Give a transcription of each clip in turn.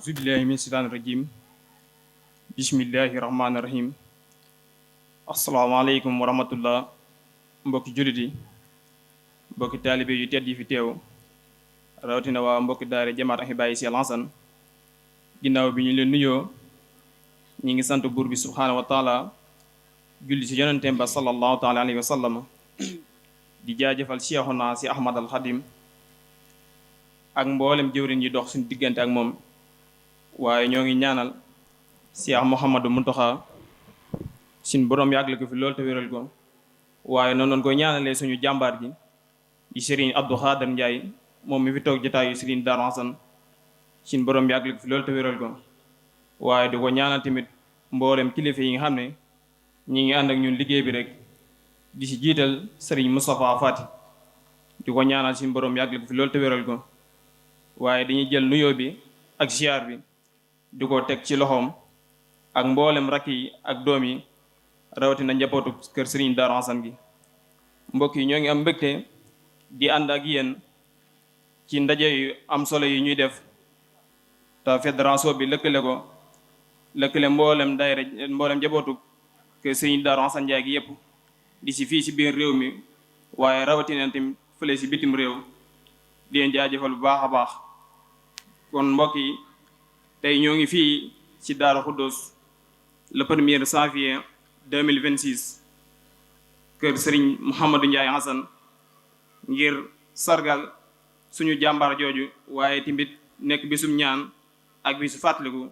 أعوذ بالله من الشيطان الرجيم بسم الله الرحمن الرحيم asalaamaaleykum wa rahmatullah mbokki jullit yi mbokki taalibe yu tedd yi fi teew rawatina waa mbokki daara jamaat Ahibahil Cheikh Hassane ginnaaw bi ñu leen nuyoo ñi ngi sant buur bi subhaanahu wa taala julli ci yonenteem ba sallallahu taala alayhi wa sallam di jaajëfal Cheikhuna si Ahmad al Xadim ak mboolem jëwrin yi dox suñu diggante ak moom waaye ñoo ngi ñaanal Cheikh Mouhamadou Mountakha suñu borom yàggal ko fi loolu te wéral ko waaye noonu koy ñaanalee suñu jàmbaar ji di Serigne Abdou Khader Ndiaye moom mi fi toog jotaayu Serigne Darou Hassane suñu borom yàggal ko fi loolu te wéral ko waaye di ko ñaanal tamit mboolem kilifa yi nga xam ne ñi ngi ànd ak ñun liggéey bi rek di ci jiital Serigne Moustapha Fati di ko ñaanal suñu borom yàggal ko fi loolu te wéral ko waaye dañuy jël nuyoo bi ak ziar bi di ko teg ci loxoom ak mboolem rakk yi ak doom yi rawatina njabootu kër Serigne Darou Hassane gi mbokk yi ñoo ngi am mbégte di ànd ak yéen ci ndaje yu am solo yi ñuy def te fédération bi lëkkale mboolem daayira mboolem njabootu kër Serigne Darou Hassane Ndiaye gi yépp di si fii si biir réew mi waaye rawatina tamit fële si bitim réew di leen jaajëfal bu baax a baax kon mbokk yi tey ñoo ngi fii ci Daaru Xuddoos le 1er janvier 2026 kër Serigne Mouhamadou Ndiaye Hassane ngir sargal suñu jàmbaar jooju waaye tamit nekk bisum ñaan ak bisu fàttaliku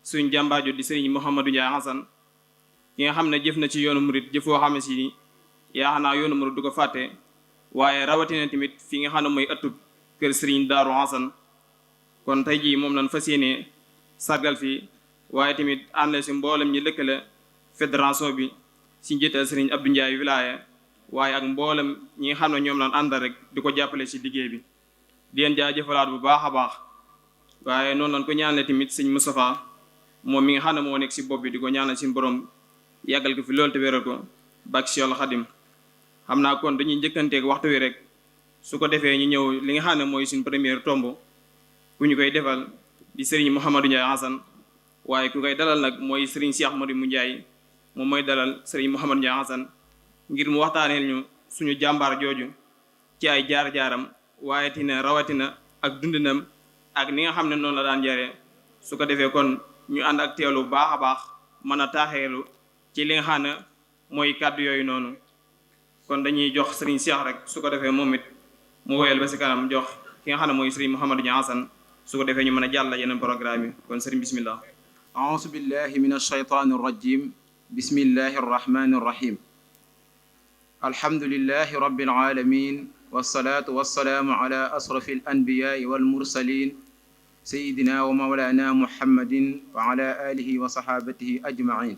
suñu jàmbaar jooju di Serigne Mouhamadou Ndiaye Hassane ki nga xam ne jëf na ci yoonu murit jëfoo xam ne si yaakaar naa yoonu murit du ko fàtte waaye rawatina tamit fi nga xam ne mooy ëttub kër Serigne Darou Hassane kon tey jii moom lañ fas yéenee sargal fii waaye tamit ànd si mboolem ñi lëkkale fédération bi si njiital Serigne Abdou Ndiaye wilaya waaye ak mboolem ñi nga xam ne ñoom lañ àndal rek di ko jàppale si liggéey bi di leen jaajëfalaat bu baax a baax waaye noonu lañ ko ñaanale tamit sëñ Moustapha moom mi nga xam ne moo nekk si bopp bi di ko ñaanal si borom yàggal ko fi loolu te wéral ko bak si Yàlla Xadim xam naa kon dañuy njëkkanteeg waxtu wi rek su ko defee ñu ñëw li nga xam ne mooy suñ première tomb ku ñu koy defal di Serigne Mouhamadou Ndiaye Hassane waaye ku koy dalal nag mooy Serigne Cheikh Modou mu Ndiaye moom mooy dalal Serigne Mouhamadou Ndiaye Hassane ngir mu waxtaaneel ñu suñu jàmbaar jooju ci ay jaar-jaaram waaye tina rawatina ak dundinam ak ni nga xam ne noonu la daan jaree su ko defee kon ñu ànd ak teelu baax a baax mën a taaxeelu ci li nga xam ne mooy kàddu yooyu noonu kon dañuy jox Serigne Cheikh rek su ko defee moom it mu woyal ba si kanam jox ki nga xam ne mooy Serigne Mouhamadou Ndiaye Hassane su ko defee ñu mën a jàll yeneen programme yi kon Serigne bismillah أعوذ بالله من الشيطان الرجيم بسم الله الرحمن الرحيم الحمد لله رب العالمين والصلاة والسلام على أشرف الأنبياء والمرسلين سيدنا ومولانا محمد وعلى آله وصحابته أجمعين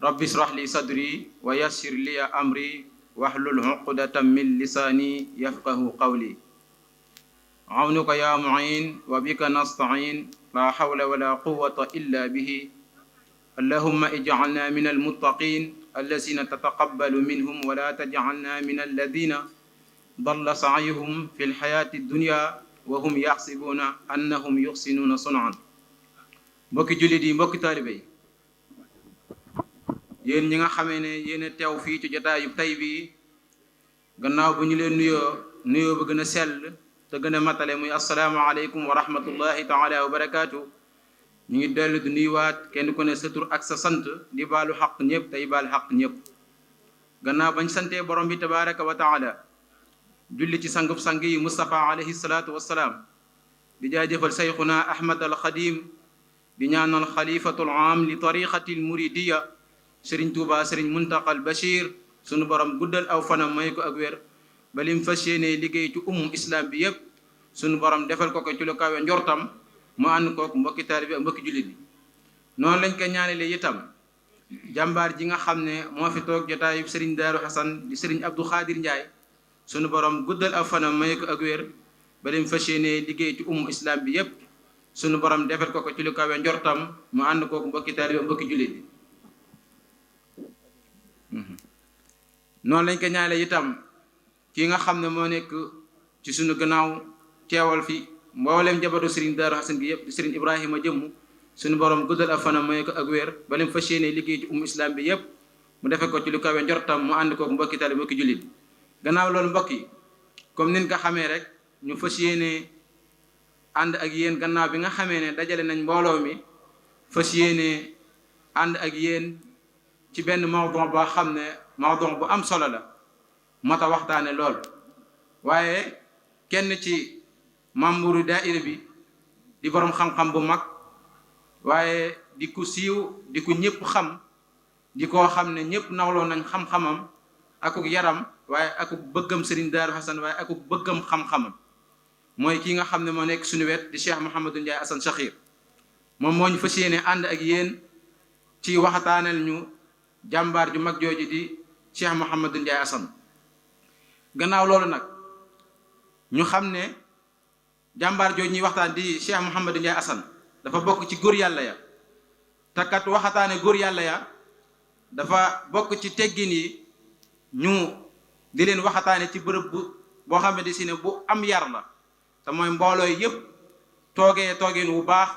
رب اشرح لي صدري ويسر لي أمري واحلل عقدة من لساني يفقه قولي عونك يا معين وبك نستعين لا حول ولا قوة إلا به اللهم اجعلنا من المتقين الذين تتقبل منهم ولا تجعلنا من الذين ضل سعيهم في الحياة الدنيا وهم يحسبون أنهم يحسنون صنعا mbokki jullit yi mbokki taalibe yi yéen ñi nga xamee ne yéen a teew fii ci jotaayu tey bii gannaaw bu ñu leen nuyoo ba gën a sell te gën a matale muy asalaamaaleykum wa rahmatullahi taala wa barakaatu ñu ngi dellu di nuyuwaat kenn ku ne sa tur ak sa sant di baalu xaq ñëpp tey baal xaq ñëpp gannaaw bañ santee borom bi tabaraka wa taala julli ci sangub sang yi Moustapha alayhi salaatu wassalaam di jaajëfal sayxuna Ahmad al Xadim di ñaanal xalifatul am li tariqati al muridiya Serigne Touba Serigne Muntaqa al Bachir sunu borom guddal aw fanam may ko ak wér ba lim fas yéene liggéey ci islam bi yépp sunu borom defal ko ci lu kawe njortam mu ànd kook mbokki taalibe ak mbokki jullit bi noonu lañ ko ñaanale itam jàmbaar ji nga xam ne moo fi toog jotaayu Serigne Darou Hassane di Serigne Abdou Khadir Ndiaye sunu borom guddal aw fanam may ko ak wér ba lim fas yéene liggéey ci islam bi yépp sunu borom defal ko ci lu kawe njortam mu ànd kook mbokki taalibe ak mbokki jullit bi noonu lañ ko ñaanale itam ki nga xam ne moo nekk ci sunu gannaaw teewal fi mboolem jabatu Serigne Darou Hassane gi yëpp di Serigne Ibrahima jëmm suñu borom guddal ak fanam may ko ak wér ba leen fas yéene liggéey ci islam bi yëpp mu defe ko ci lu kawe njortam mu ànd kook mbokki tali mbokki jullit gannaaw loolu mbokk yi comme nin ko xamee rek ñu fas yéene ànd ak yéen gannaaw bi nga xamee ne dajale nañ mbooloo mi fas yéene ànd ak yéen ci benn mawduu boo xam ne mawduu bu am solo la mata waxtaane lool waaye kenn ci membre daayira bi di borom xam-xam bu mag waaye di ku siiw di ku ñëpp xam di koo xam ne ñëpp nawloo nañ xam-xamam akuk yaram waaye akuk bëggam Serigne Darou Hassane waaye akuk bëggam xam-xamam mooy kii nga xam ne moo nekk suñu wet di Cheikh Mouhamadou Ndiaye Assane Sakhir moom moo ñu fas yéene ànd ak yéen ci waxtaanal ñu jàmbaar ju mag jooju di Cheikh Mouhamadou Ndiaye Assane gannaaw loolu nag ñu xam ne jàmbaar jooju ñuy waxtaan di Cheikh Mouhamadou Ndiaye Assane dafa bokk ci góor yàlla ya takkat waxataane góor yàlla ya dafa bokk ci teggin yi ñu di leen waxataane ci bërëb boo xam ne si ne bu am yar la te mooy mbooloo yépp toogeen wu baax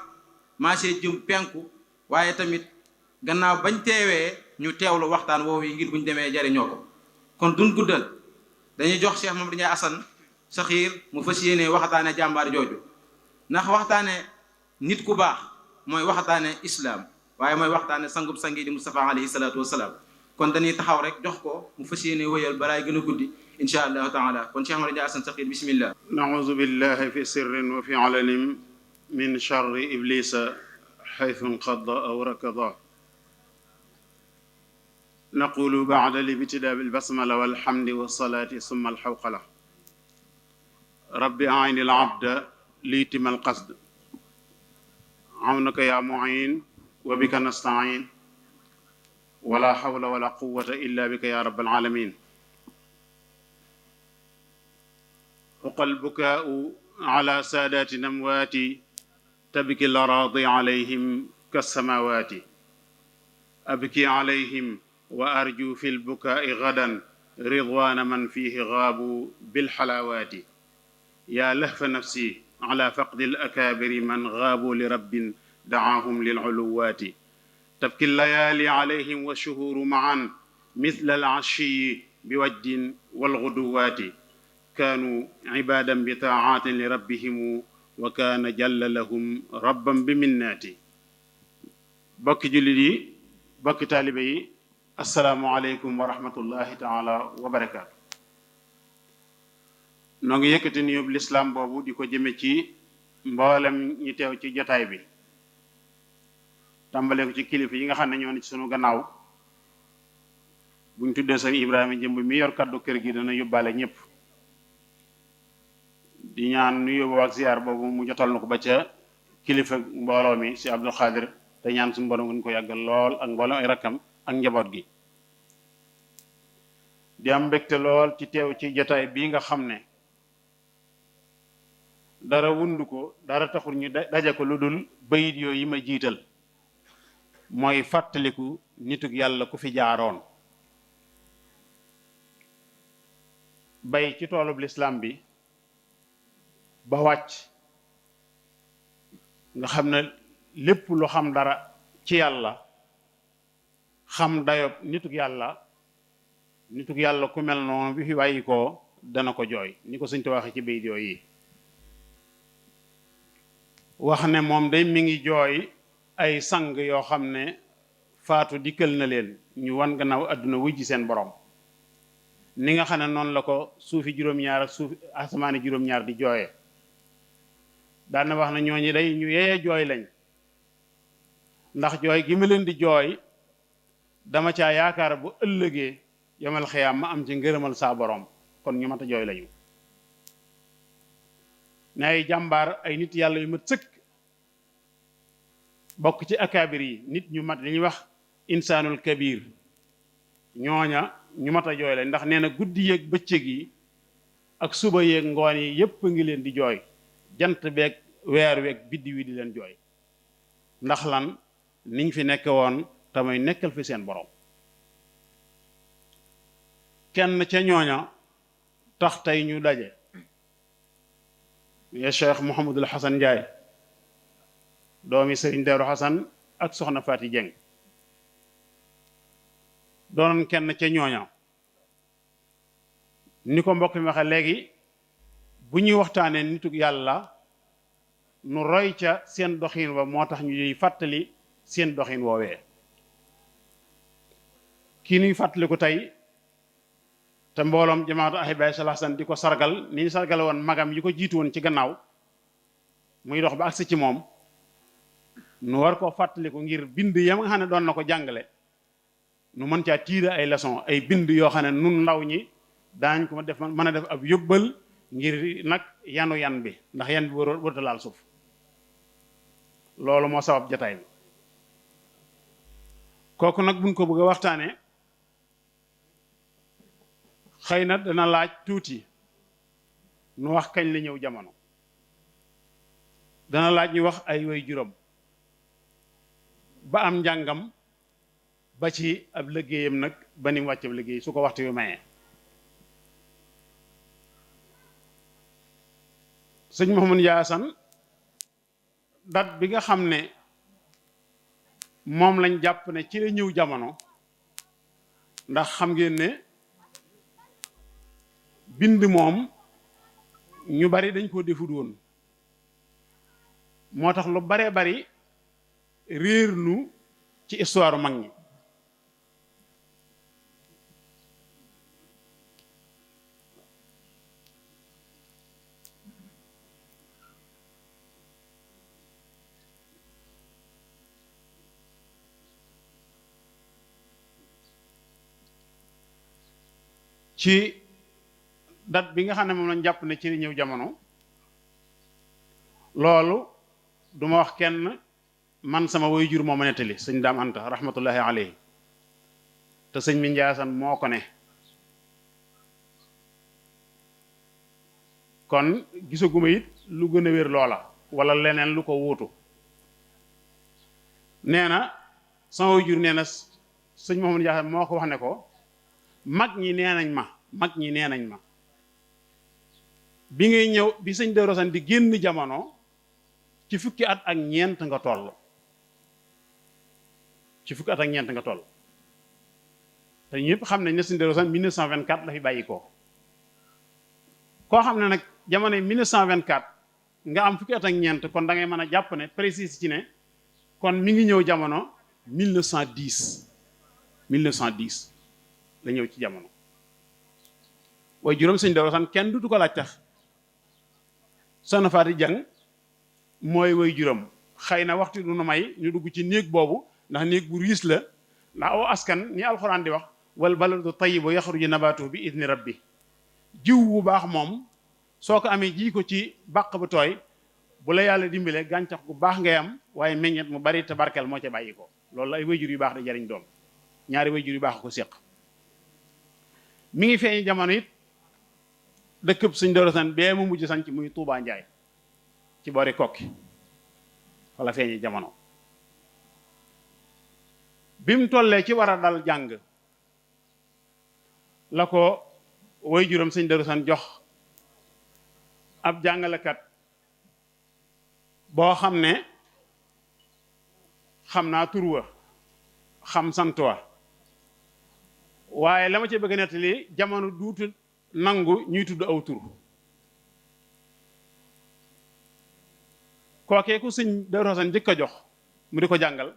maasee jëm penku waaye tamit gannaaw bañ teewee ñu teewlu waxtaan woowu yi ngir buñ demee jariñoo ko kon duñ guddal dañuy jox Cheikh Mouhamadou Ndiaye Assane Sakhir mu fas yéene waxataane jàmbaar jooju ndax waxtaane nit ku baax mooy waxtaane islaam waaye mooy waxtaane sangub sangi di Mustafa alayhi salaatu wasalaam kon dañuy taxaw rek jox ko mu fas yéene wëyal balaay gën a guddi insha allahu taala kon Cheikh Mouhamadou Ndiaye Assane Sakhir bismillah nauzu billahi fi sirrin wa fi alanin min charri iblisa xaytu nqadda aw rakada naqulu bacda libtidaa bilbasmala walhamdi walsalaati summa alxawqala rabbi ayni alabda liitima alqasd awnaka ya muin wa bika nastain wala hawla wala quwata illa bika ya rabbal alamin huqa albukaau ala saadaati namwaati tabki laraadi alayhim kassamaawaati abki alayhim wa arju fi lbukaai gadan ridwaana man fiihi gaabu bilxalaawaati yaa lahfa nafsi ala faqdi alakaabiri man gaabu li rabbin dacaahum lilculuwaati tabki allayaali alayhim washuhuuru macan mithla alcashiyi biwajdin walguduwaati kaanuu cibaadan bitaacatin li rabbihimu wa kaana jalla lahum rabban bi minnaati bokki jullit yi bokki taalibe yi assalaamu aleykum wa rahmatullahi taala wa barakaatu noo ngi yëkkati nuyób lislaam boobu di ko jëme ci mboolem ñi teew ci jotaay bi tàmbale ko ci kilifa yi nga xam ne ñoo ne ci sunu gannaaw buñ tuddee sëñ Ibrahima jëmb mi yor kaddu kër gi dana yóbbaale ñëpp di ñaan nuyoo boobu ak ziar boobu mu jotal na ko ba ca kilifa mbooloo mi si Abdul Xaadir te ñaan suñu borom gën ko yàggal lool ak mboolem ay rakkam ak njaboot gi di am mbégte lool ci teew ci jotaay bii nga xam ne dara wundu ko dara taxul ñu daje ko lu dul bayit yooyu yi ma jiital mooy fàttaliku nitug yàlla ku fi jaaroon bay ci toolub lislaam bi ba wàcc nga xam ne lépp lu xam dara ci yàlla xam dayob nitug yàlla ku mel noonu bi fi bàyyi ko dana ko jooy ni ko Sëñ Tuubaa waxe ci bayit yooyu yi wax ne moom day mi ngi jooy ay sang yoo xam ne faatu dikkal na leen ñu wan gannaaw àdduna wujji seen borom ni nga xam ne noonu la ko suufi juróom-ñaar ak suufi asamaani juróom-ñaar di jooye daana wax ne ñooñu day ñu yeye jooy lañ ndax jooy gi ma leen di jooy dama caa yaakaar bu ëllëgee yomal xiyaam ma am ci ngërëmal saa borom kon ñu mat a jooy lañu ne ay jàmbaar ay nit yàlla yu mat sëkk bokk ci akaabir yi nit ñu mat li ñuy wax insaanul kabir ñooña ñu mat a jooy lañ ndax nee na guddi yeeg bëccëg yi ak suba yeeg ngoon yi yépp a ngi leen di jooy jant beeg weer weeg biddi wi di leen jooy ndax lan niñ fi nekk woon tamay nekkal fi seen borom kenn ca ñooña tax tey ñu daje ya Cheikh Mouhamadul Xasan Njaay doomi sëriñ Daaru Xasan ak soxna Faati Jeng doonoon kenn ca ñooña ni ko mbokk mi waxe léegi bu ñuy waxtaanee nitug yàlla nu roy ca seen doxin wa moo tax ñuy fàttali seen doxin woowee kii nuy fàttali ko tey te mbooloom jamaatu Ahibahil Hasan di ko sargal ni ñu sargal woon magam yi ko jiitu woon ci gannaaw muy dox ba agsi ci moom nu war koo fàttaliku ngir bind yam nga xam ne doon na ko jàngale nu mën caa tiire ay leçon ay bind yoo xam ne nun ndaw ñi daañ ko def mën a def ab yóbbal ngir nag yanu yan bi ndax yan bi wërta laal suuf loolu moo sabab jataay bi kooku nag buñ ko bëgg a waxtaane xëy na dana laaj tuuti nu wax kañ la ñëw jamono dana laaj ñu wax ay way juróom ba am njàngam ba ci ab liggéeyam nag ba ni mu wàcc ab liggéey su ko waxtu yu mayee sëñ Mouhamadou Yaasan date bi nga xam ne moom lañ jàpp ne ci la ñëw jamono ndax xam ngeen ne bind moom ñu bari dañ koo defut woon moo tax lu baree bari réer nu ci histoire mag ñi ci date bi nga xam ne moom lañ jàpp ne ci li ñëw jamono loolu duma wax kenn man sama way jur moo ma nettali sëñ Daam Anta rahmatullahi alayhi te sëñ mi Njaasan moo ko ne kon gisaguma it lu gën a wér loola wala leneen lu ko wuutu nee na sama way jur nee na sëñ Mouhamadou Njaasan moo ko wax ne ko mag ñi nee nañ ma bi ngay ñëw bi sëñ Daaru Xasan di génn jamono ci fukki at ak ñeent nga toll te ñëpp xam nañ ne sëñ Daaru Xasan 1924 la fi bàyyi koo xam ne nag jamono 1924 nga am fukki at ak ñeent kon da ngay mën a jàpp ne précis ci ne kon mi ngi ñëw jamono 1910 la ñëw ci jamono waaye juróom sëñ Daaru Xasan kenn dutu ko laaj tax soxna Faati Jang mooy way juróom xëy na waxtu du nu may ñu dugg ci néeg boobu ndax néeg bu riis la ndax aw askan ni alxuraan di wax wal baladu tayyibu yaxruju nabaatuhu bi idni rabbi jiw bu baax moom soo ko amee ji ko ci bàq bu tooy bu la yàlla dimbale gàncax gu baax ngay am waaye meññet mu bari te barkeel moo ca bàyyi ko loolu la ay wayjur yu baax di jariñ doom ñaari wayjur yu baax ko séq mi ngi feeñ jamono it dëkkëb sëñ Daaru Xasan bee mu mujj sanc muy Tuubaa Njaay ci boori kokki wala feeñi jamono bi mu tollee ci war a dal jàng la ko way juróom sëñ Daaru Xasan jox ab jàngalekat boo xam ne xam naa tur wa xam sant wa waaye la ma ci bëgg a nettali jamono duutu nangu ñuy tudd aw tur kookee ku sëñ Daaru Xasan njëkk a jox mu di ko jàngal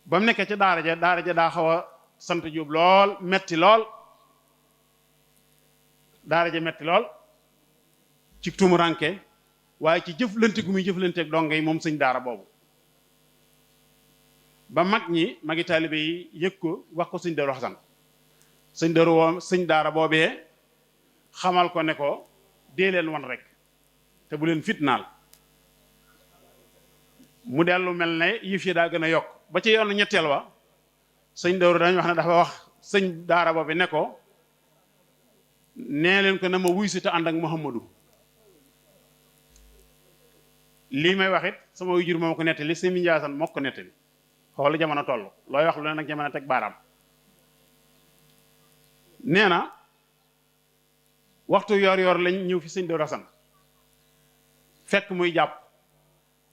ba mu nekkee ci daara ja daa xaw a sant Jóob lool metti lool daara ja metti lool ci tumuranke waaye ci jëflante gu muy jëflanteeg donga yi moom sëñ daara boobu ba mag ñi magi taalibe yi yëg ko wax ko sëñ Daaru Xasan sëñ daara boobee xamal ko ne ko dee leen wan rek te bu leen fitnaal mu dellu mel ne yëf yi daa gën a yokk ba ci yoonu ñetteel wa sëñ Daaru dañu wax ne dafa wax sëñ daara boobu ne ko nee leen ko na ma wuy si te ànd ak Muhammadu lii may wax it sama wuy jur moo ko nettali sëñ Njaasan moo ko nettali xool jamono toll looy wax lu ne nag jamono teg baaraam nee na waxtu yor lañ ñëw fi sëñ Daaru Asan fekk muy jàpp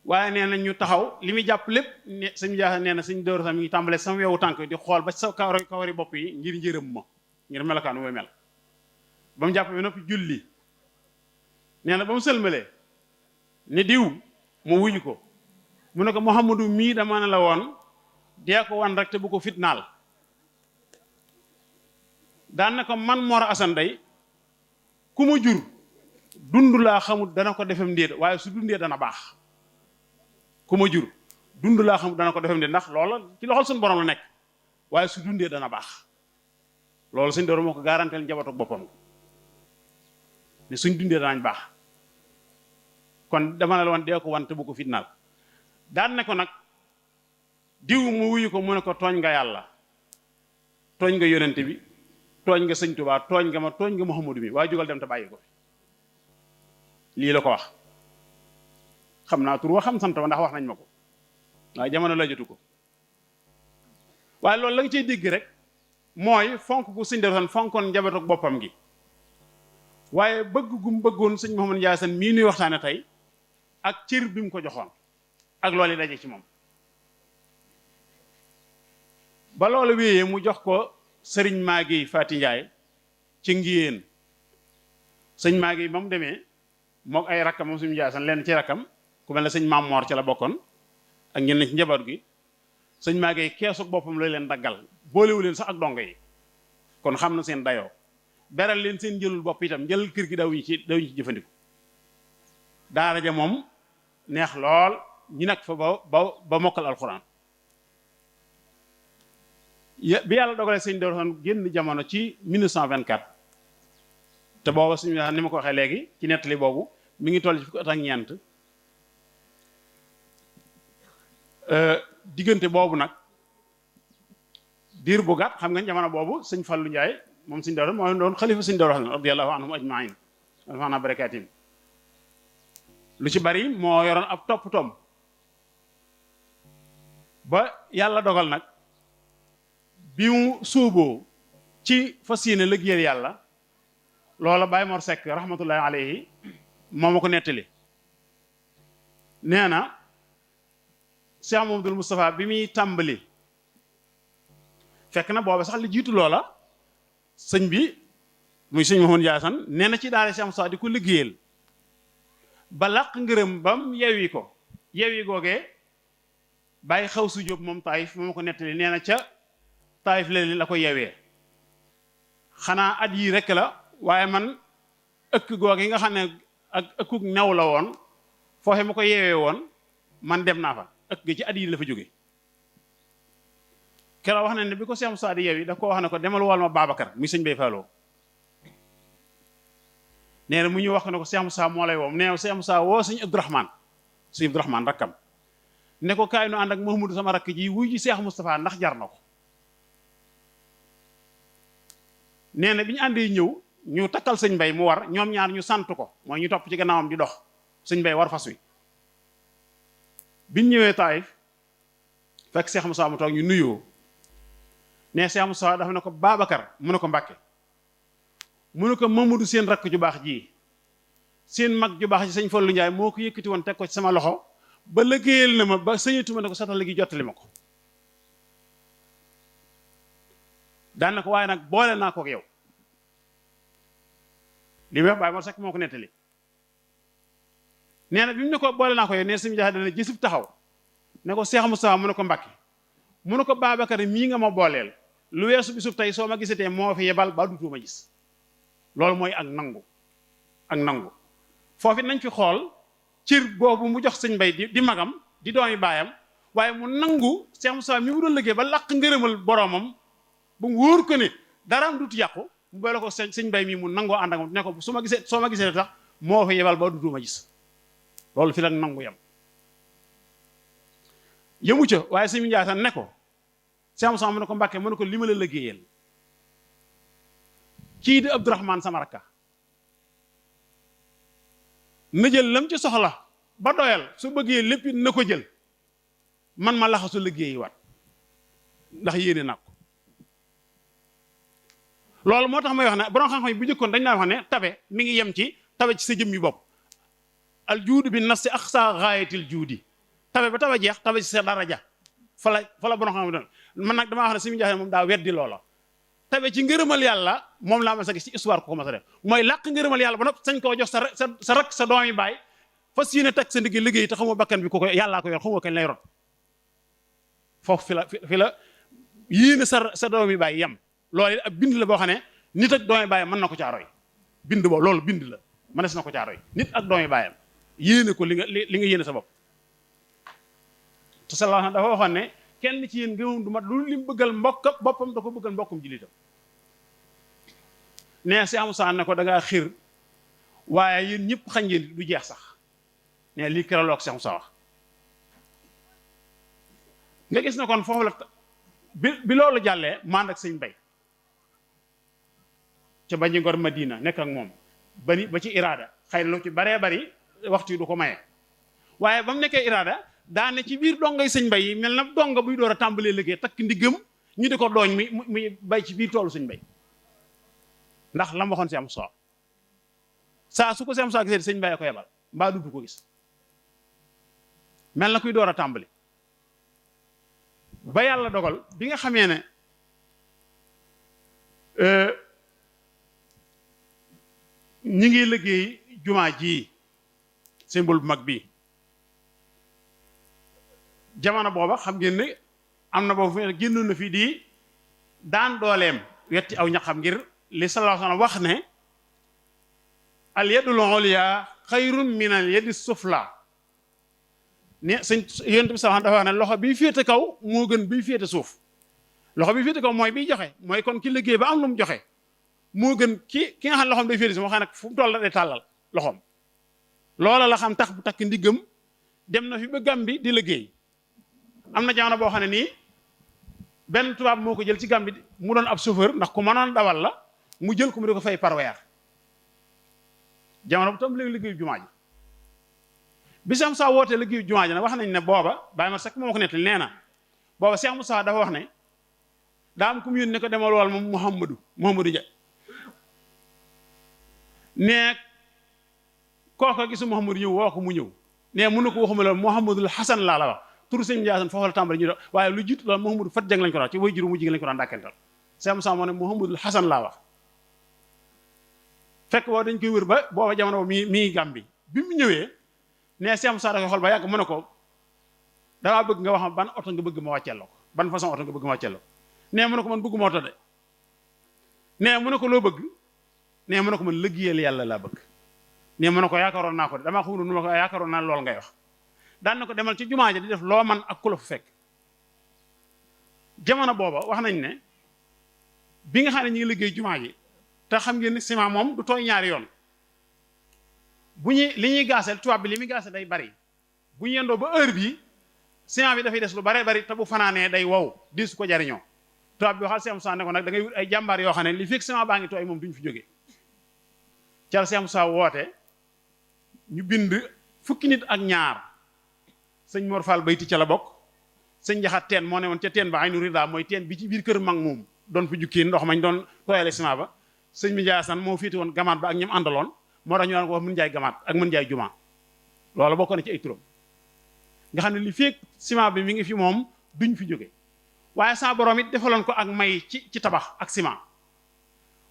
waaye nee na ñu taxaw li muy jàpp lépp ne sëñ Jaaxa nee na sëñ Daaru Asan mi ngi tàmbalee sama weewu tànk di xool ba sa kawari bopp yi ngir njërëm ma ngir melokaan mooy mel ba mu jàpp bi noppi julli nee na ba mu sëlmalee ne diw mu wuyu ko mu ne ko Muhammadu mii dama ne la woon dee ko wan rek te bu ko fitnaal daan na ko man Mor Asan day ku ma jur dund laa xamul dana ko defem ndéet waaye su dundee dana baax ku ma jur dund laa xamul dana ko defem ndéet ndax loola ci loxol suñu borom la nekk waaye su dundee dana baax loolu suñ Daaru moo ko garanteel njabootu boppam ne suñ dundee danañ baax kon dama ne la woon dee ko wan te bu ko fitnaal daan ne ko nag diw mu wuyu ko mu ne ko tooñ nga yàlla tooñ nga yonente bi tooñ nga sëñ Tuubaa tooñ nga ma tooñ nga Muhammadu mi waaye jógal dem te bàyyi ko fi lii la ko wax xam naa tur wa xam sant wa ndax wax nañ ma ko waaye jamono la jotu ko waaye loolu la nga cay dégg rek mooy fonk gu sëñ Daaru Asan fonkoon njaboot ak boppam gi waaye bëgg gum bëggoon sëñ Mouhamadou Ndiaye Sane mii nuy waxtaane tey ak cër bi mu ko joxoon ak loolu yi daje ci moom ba loolu wéyee mu jox ko sëriñ Maagi Faati Njaay ci ngiyéen sëñ Maagi ba mu demee mook ay rakkam moom suñu Ndiaye Sane leen ci rakkam ku mel ne sëñ Maam Moor ci la bokkoon ak ñenn ci njaboot gi sëñ Maagi keesu boppam la leen daggal boolewu leen sax ak dongo yi kon xam na seen dayoo beral leen seen jëlul bopp itam jëlal kër gi dawuñu ci jëfandiku daara ja moom neex lool ñi nag fa ba mokkal alxuraan bi yàlla dogalee sëñ Daaru Asan génn jamono ci 1924 te booba suñu ni ma ko waxee léegi ci nettali boobu mi ngi toll ci fukki at ak ñeent diggante boobu nag diir bu gàtt xam nga jamono boobu sëñ Fallu Njaay moom sëñ Daaru mooy doon xalifa sëñ Daaru Asan radiyallahu anhum ajmain alfana barakatim lu ci bari moo yoroon ab toppatoom ba yàlla dogal nag bi mu suuboo ci fas yéene liggéeyal yàlla loola Baye Mor Seck rahmatullahi alayhi moo ma ko nettali nee na Cheikh Mamadou Moustapha bi muy tàmbali fekk na booba sax li jiitu loola sëñ bi muy sëñ Mouhamadou Ndiaye Sane nee na ci daara Cheikh Moustapha di ko liggéeyal ba làq ngërëm bam yewi ko yewi googee bàyyi xaw su jóob moom Taïf moo ma ko nettali nee na ca Taïf la ko yewee xanaa at yii rekk la waaye man ëkk googe nga xam ne ak ëkkug new la woon foofe ma ko yewee woon man dem naa fa ëkk gi ci at yii la fa jóge keroog wax na ne bi ko Cheikh Moussa di yewi daf ko wax ne ko demal wol ma Babacar muy sëñ Bay Falloo nee na mu ñu wax ne ko Cheikh Moussa moo lay woo nee na Cheikh Moussa woo sëñ Abdourahmane rakkam ne ko kaay nu ànd ak Mouhamadou sama rakk ji wuy ji Cheikh Moustapha ndax jar na ko nee na bi ñu àndee ñëw ñu takkal sëñ Bay mu war ñoom ñaar ñu sant ko mooy ñu topp ci gannaawam di dox sëñ Bay war fas wi biñ ñëwee Taïf fekk Cheikh Moussa mu toog ñu nuyoo ne Cheikh Moussa dafa ne ko Babacar mu ne ko Mbàkke mu ne ko Mamadou seen rakk ju baax ji seen mag ju baax ji sëñ Fallu Njaay moo ko yëkkati woon teg ko ci sama loxo ba liggéeyal na ma ba sëñatuma ne ko satal gi jottali ma ko daan na ko waaye nag boole naa ko ak yow li may wax Baye Mor Seck moo ko nettali nee na bi mu ne ko boole naa ko yow nee suñu jaxe dana gisub taxaw ne ko Cheikh Moustapha mu ne ko Mbàkke mu ne ko Babacar mii nga ma booleel lu weesu bisub tey soo ma gisatee moo fi yebal ba dutuma gis loolu mooy ak nangu foofu nañ fi xool cër boobu mu jox sëñ Bay di magam di doomi baayam waaye mu nangu Cheikh Moustapha mi mu doon liggéey ba làq ngërëmal boromam ba mu wóor ko ne daraam dut yàqu mu boole ko sëñ Bay mii mu nangoo ànd ak moom ne ko soo ma gisee tax moo fi yebal ba dutuma gis loolu fi la nangu yam yëmu ca waaye sëñ Ndiaye Sane ne ko Cheikh Moustapha mu ne ko Mbàkke mu ne ko li ma la liggéeyal kii di Abdourahmane sama rakka na jël lam ci soxla ba doyal su bëggee lépp na ko jël man ma laxasu liggéeyi waat ndax yéene naa ko loolu moo tax may wax ne borom xam-xam yi bu njëkkoon dañ daan wax ne tabe mi ngi yem ci tabe ci sa jëm yi bopp al juudu bi nas si aqsa gaayatil juudi tabe ba tabe jeex tabe ci sa daraja fa la borom xam-xam man nag damaa wax ne suñu jaxee moom daa weddi loola tabe ci ngërëmal yàlla moom laa ma sa gis ci histoire ko ma sa def mooy làq ngërëmal yàlla ba nopp sañ koo jox sa rak sa doom yi baay fas yéene teg sa ndigg liggéey te xamoo bakkan bi ko yàllaa ko yor xamoo kañ lay rot foofu fi la yéene sa doom yi baay yem loolu it ab bind la boo xam ne nit ak doomi baayam mën na ko caaroy bind boobu loolu bind la mënees na ko caaroy nit ak doomi baayam yéene ko li nga yéene sa bopp te sallallahu alayhi dafa waxoon ne kenn ci yéen ngëmam du mat lu lim bëggal mbokk boppam da ko bëggal mbokkum jullitam nee si amu saan ne ko da ngaa xir waaye yéen ñëpp xañ ngeen du jeex sax nee lii keraloog si amu sa wax nga gis na kon foofu la bi loolu jàllee mànd ak sëñ Bay ca bañi ngor Madina nekk ak moom bani ba ci iraada xëy na lu ci baree bari waxtu yi du ko maye waaye ba mu nekkee iraada daane ci biir dongay sëñ Bay yi mel na donga buy door a tàmbalee liggéey takk ndiggam ñu di ko dooñ muy bay ci biir toolu sëñ Bay ndax la ma waxoon si am soo saa su ko si am soo gisee sëñ Bay ko yebal mbaa du ko gis mel na kuy door a tàmbali ba yàlla dogal bi nga xamee ne ñi ngi liggéey jumaa ji symbole bu mag bii jamono booba xam ngeen ne am na boobu fi génnoon na fii di daan dooleem wetti aw ñaxam ngir li sallallahu alayhi wa sallam wax ne al yadul ulya xayrun min al yadi sufla ne sëñ yonent bi sallallahu dafa wax ne loxo bi féete kaw moo gën bi féete suuf loxo bi féete kaw mooy biy joxe mooy kon ki liggéey ba am lu mu joxe moo gën ki nga xam ne loxoom day féete suuf moo xam ne fu mu toll la day tàllal loxoom loola la xam tax bu takk ndiggam dem na fi ba Gàmbi di liggéey am na jamono boo xam ne nii benn tubaab moo ko jël ci Gàmbi mu doon ab chauffeur ndax ku mënoon dawal la mu jël ko mu di ko fay par weer jamono bu tam léegi liggéeyu jumaa ji bisam saa wootee liggéeyu jumaa ji nag wax nañ ne booba Baye Mar Seck moo ko nettali nee na booba Cheikh Moussa dafa wax ne daa am ku mu yónni ne ko demal wal moom Mouhamadou Dia ne kooka gisu Mouhamadou ñëw woo ko mu ñëw ne mun na ko waxuma loolu Mouhamadul Hasan laa la wax turu sëñ Ndiassane foofu la tàmbali ñu doon waaye lu jiitu loolu Mouhamadou Fat Jeng lañ ko wax ci way juru mu jigéen lañ ko daan dàkkental Cheikh Moussa moo ne Mouhamadul Hasan laa wax fekk boo dañ koy wër ba booba jamono mii Gàmbi bi mu ñëwee ne Cheikh Moussa da koy xool ba yàgg mu ne ko damaa bëgg nga wax ma ban oto nga bëgg ma wàcceel la ko ban façon oto nga bëgg ma wàcceel la ko ne mu ne ko man bëgguma oto de ne mu ne ko loo bëgg ne mu ne ko man liggéeyal yàlla laa bëgg ne mu ne ko yaakaaroon naa ko de damaa xamul nu ma ko yaakaaroon naa lool ngay wax daan na ko demal ci jumaa ja di def loo man ak ku la fu fekk jamono booba wax nañ ne bi nga xam ne ñu ngi liggéey jumaa ji te xam ngeen ni ciment moom du tooy ñaari yoon bu ñuy li ñuy gaaseel tubaab bi li muy gaaseel day bari bu ñu yendoo ba heure bii ciment bi dafay des lu bare bari te bu fanaanee day wow di su ko jariñoo tubaab bi waxal Cheikh Moussa ne ko nag da ngay wut ay jàmbaar yoo xam ne li fekk ciment baa ngi tooy moom duñ fi jógee cal Cheikh Moussa woote ñu bind fukki nit ak ñaar sëñ Mor Fall bayti ca la bokk sëñ Jaxat teen moo ne woon ca teen ba ay nu rida mooy teen bi ci biir kër mag moom doon fa jukkii ndox mañ doon tooyale ciment ba sëñ bi Ndiaye San moo féete woon gamaat ba ak ñim àndaloon moo tax ñu daan ko wax mën jaay gamaat ak mën jaay juma loolu bokk na ci ay turam nga xam ne li fekk ciment bi mi ngi fi moom duñ fi jóge waaye sa borom it defaloon ko ak may ci tabax ak ciment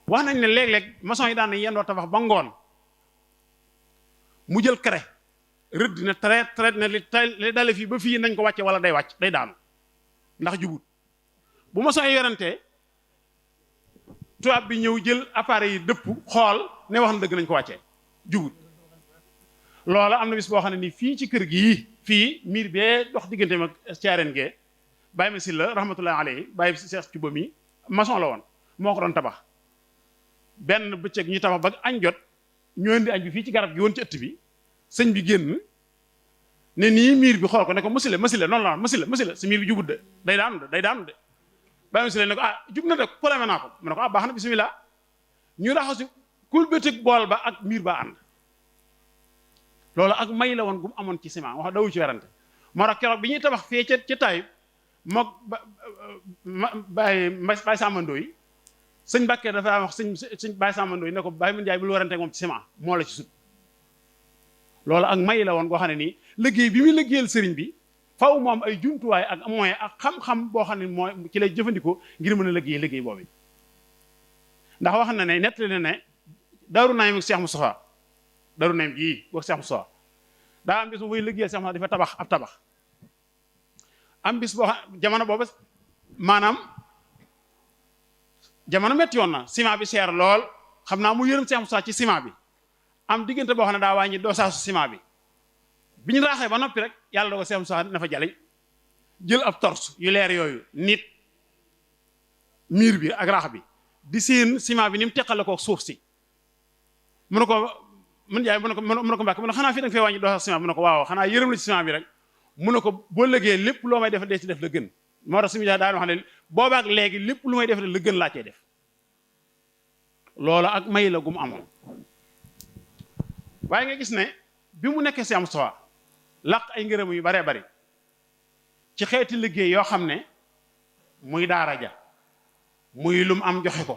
wax nañ ne léeg-léeg maçon yi daan nañ yendoo tabax ba ngoon mu jël craie rëdd na trait ne li dale fii ba fii nañ ko wàcce wala day wàcc day daanu ndax jubut bu maçon yi yorantee tubaab bi ñëw jël appareil yi dëpp xool ne wax na dëgg nañ ko wàccee jubut loola am na bis boo xam ne nii fii ci kër gii fii miir bee dox diggante mag caareen gee bàyyi ma si la rahmatullahi alayhi bàyyi si seex cuba mi maçon la woon moo ko doon tabax benn bëccëg ñu tabax ba añ jot ñu indi añ bi fii ci garab gi woon ci ëtt bi sëñ bi génn ne nii miir bi xool ko ne ko masile noonu la masile si miir bi jubut de day daanu de bàyyi ma si la ne ko jub na de problème naa ko mu ne ko baax na bismillah ñu raxasu kulbétig bool ba ak miir ba ànd loolu ak may la woon gu mu amoon ci ciment wax dawu ci werante moo tax keroog bi ñuy tabax fee ca Taïb mook bàyyi samandoo yi sëñ Mbàkke dafa wax sëñ Baye Samba Ndoye ne ko Baye Mandiaye bul warante moom ci ciment moo la ci sut loolu ak may la woon goo xam ne nii liggéey bi muy liggéeyal sëriñ bi faw mu am ay jumtuwaay ak moyen ak xam-xam boo xam ne mooy ci lay jëfandikoo ngir mën a liggéey boobu ndax wax na ne nettali na ne Daaru Naim ak Cheikh Moustapha Daaru Naim bii wax Cheikh Moustapha daa am bis bu muy liggéeyal Cheikh Moustapha dafa tabax ab tabax am bis boo xam jamono boobu maanaam jamono métti yoon na ciment bi seer lool xam naa mu yërëm Cheikh Moustapha ci ciment bi am diggante boo xam ne daa wàññi dosage ciment bi ñu raaxee ba noppi rek yàlla doo ko Cheikh Moustapha na fa jaleñ jël ab torche yu leer yooyu nit miir bi ak raax bi di seen ciment bi ni mu teqale ko suuf si mu ne ko mën jaay mu ne ko Mbàkke mu ne xanaa fii da nga fee wàññi dosage ciment mu ne ko waaw xanaa yërëm la ci ciment bi rek mu ne ko boo lëggee lépp loo may def dee ci def la gën moo tax suñu jaay daan wax ne boobaak léegi lépp lu may def la gën laa cee def loolu ak may la gu mu amoon waaye nga gis ne bi mu nekkee Cheikh Moustapha laq ay ngërëm yu baree bari ci xeeti liggéey yoo xam ne muy daara ja muy lum am joxe ko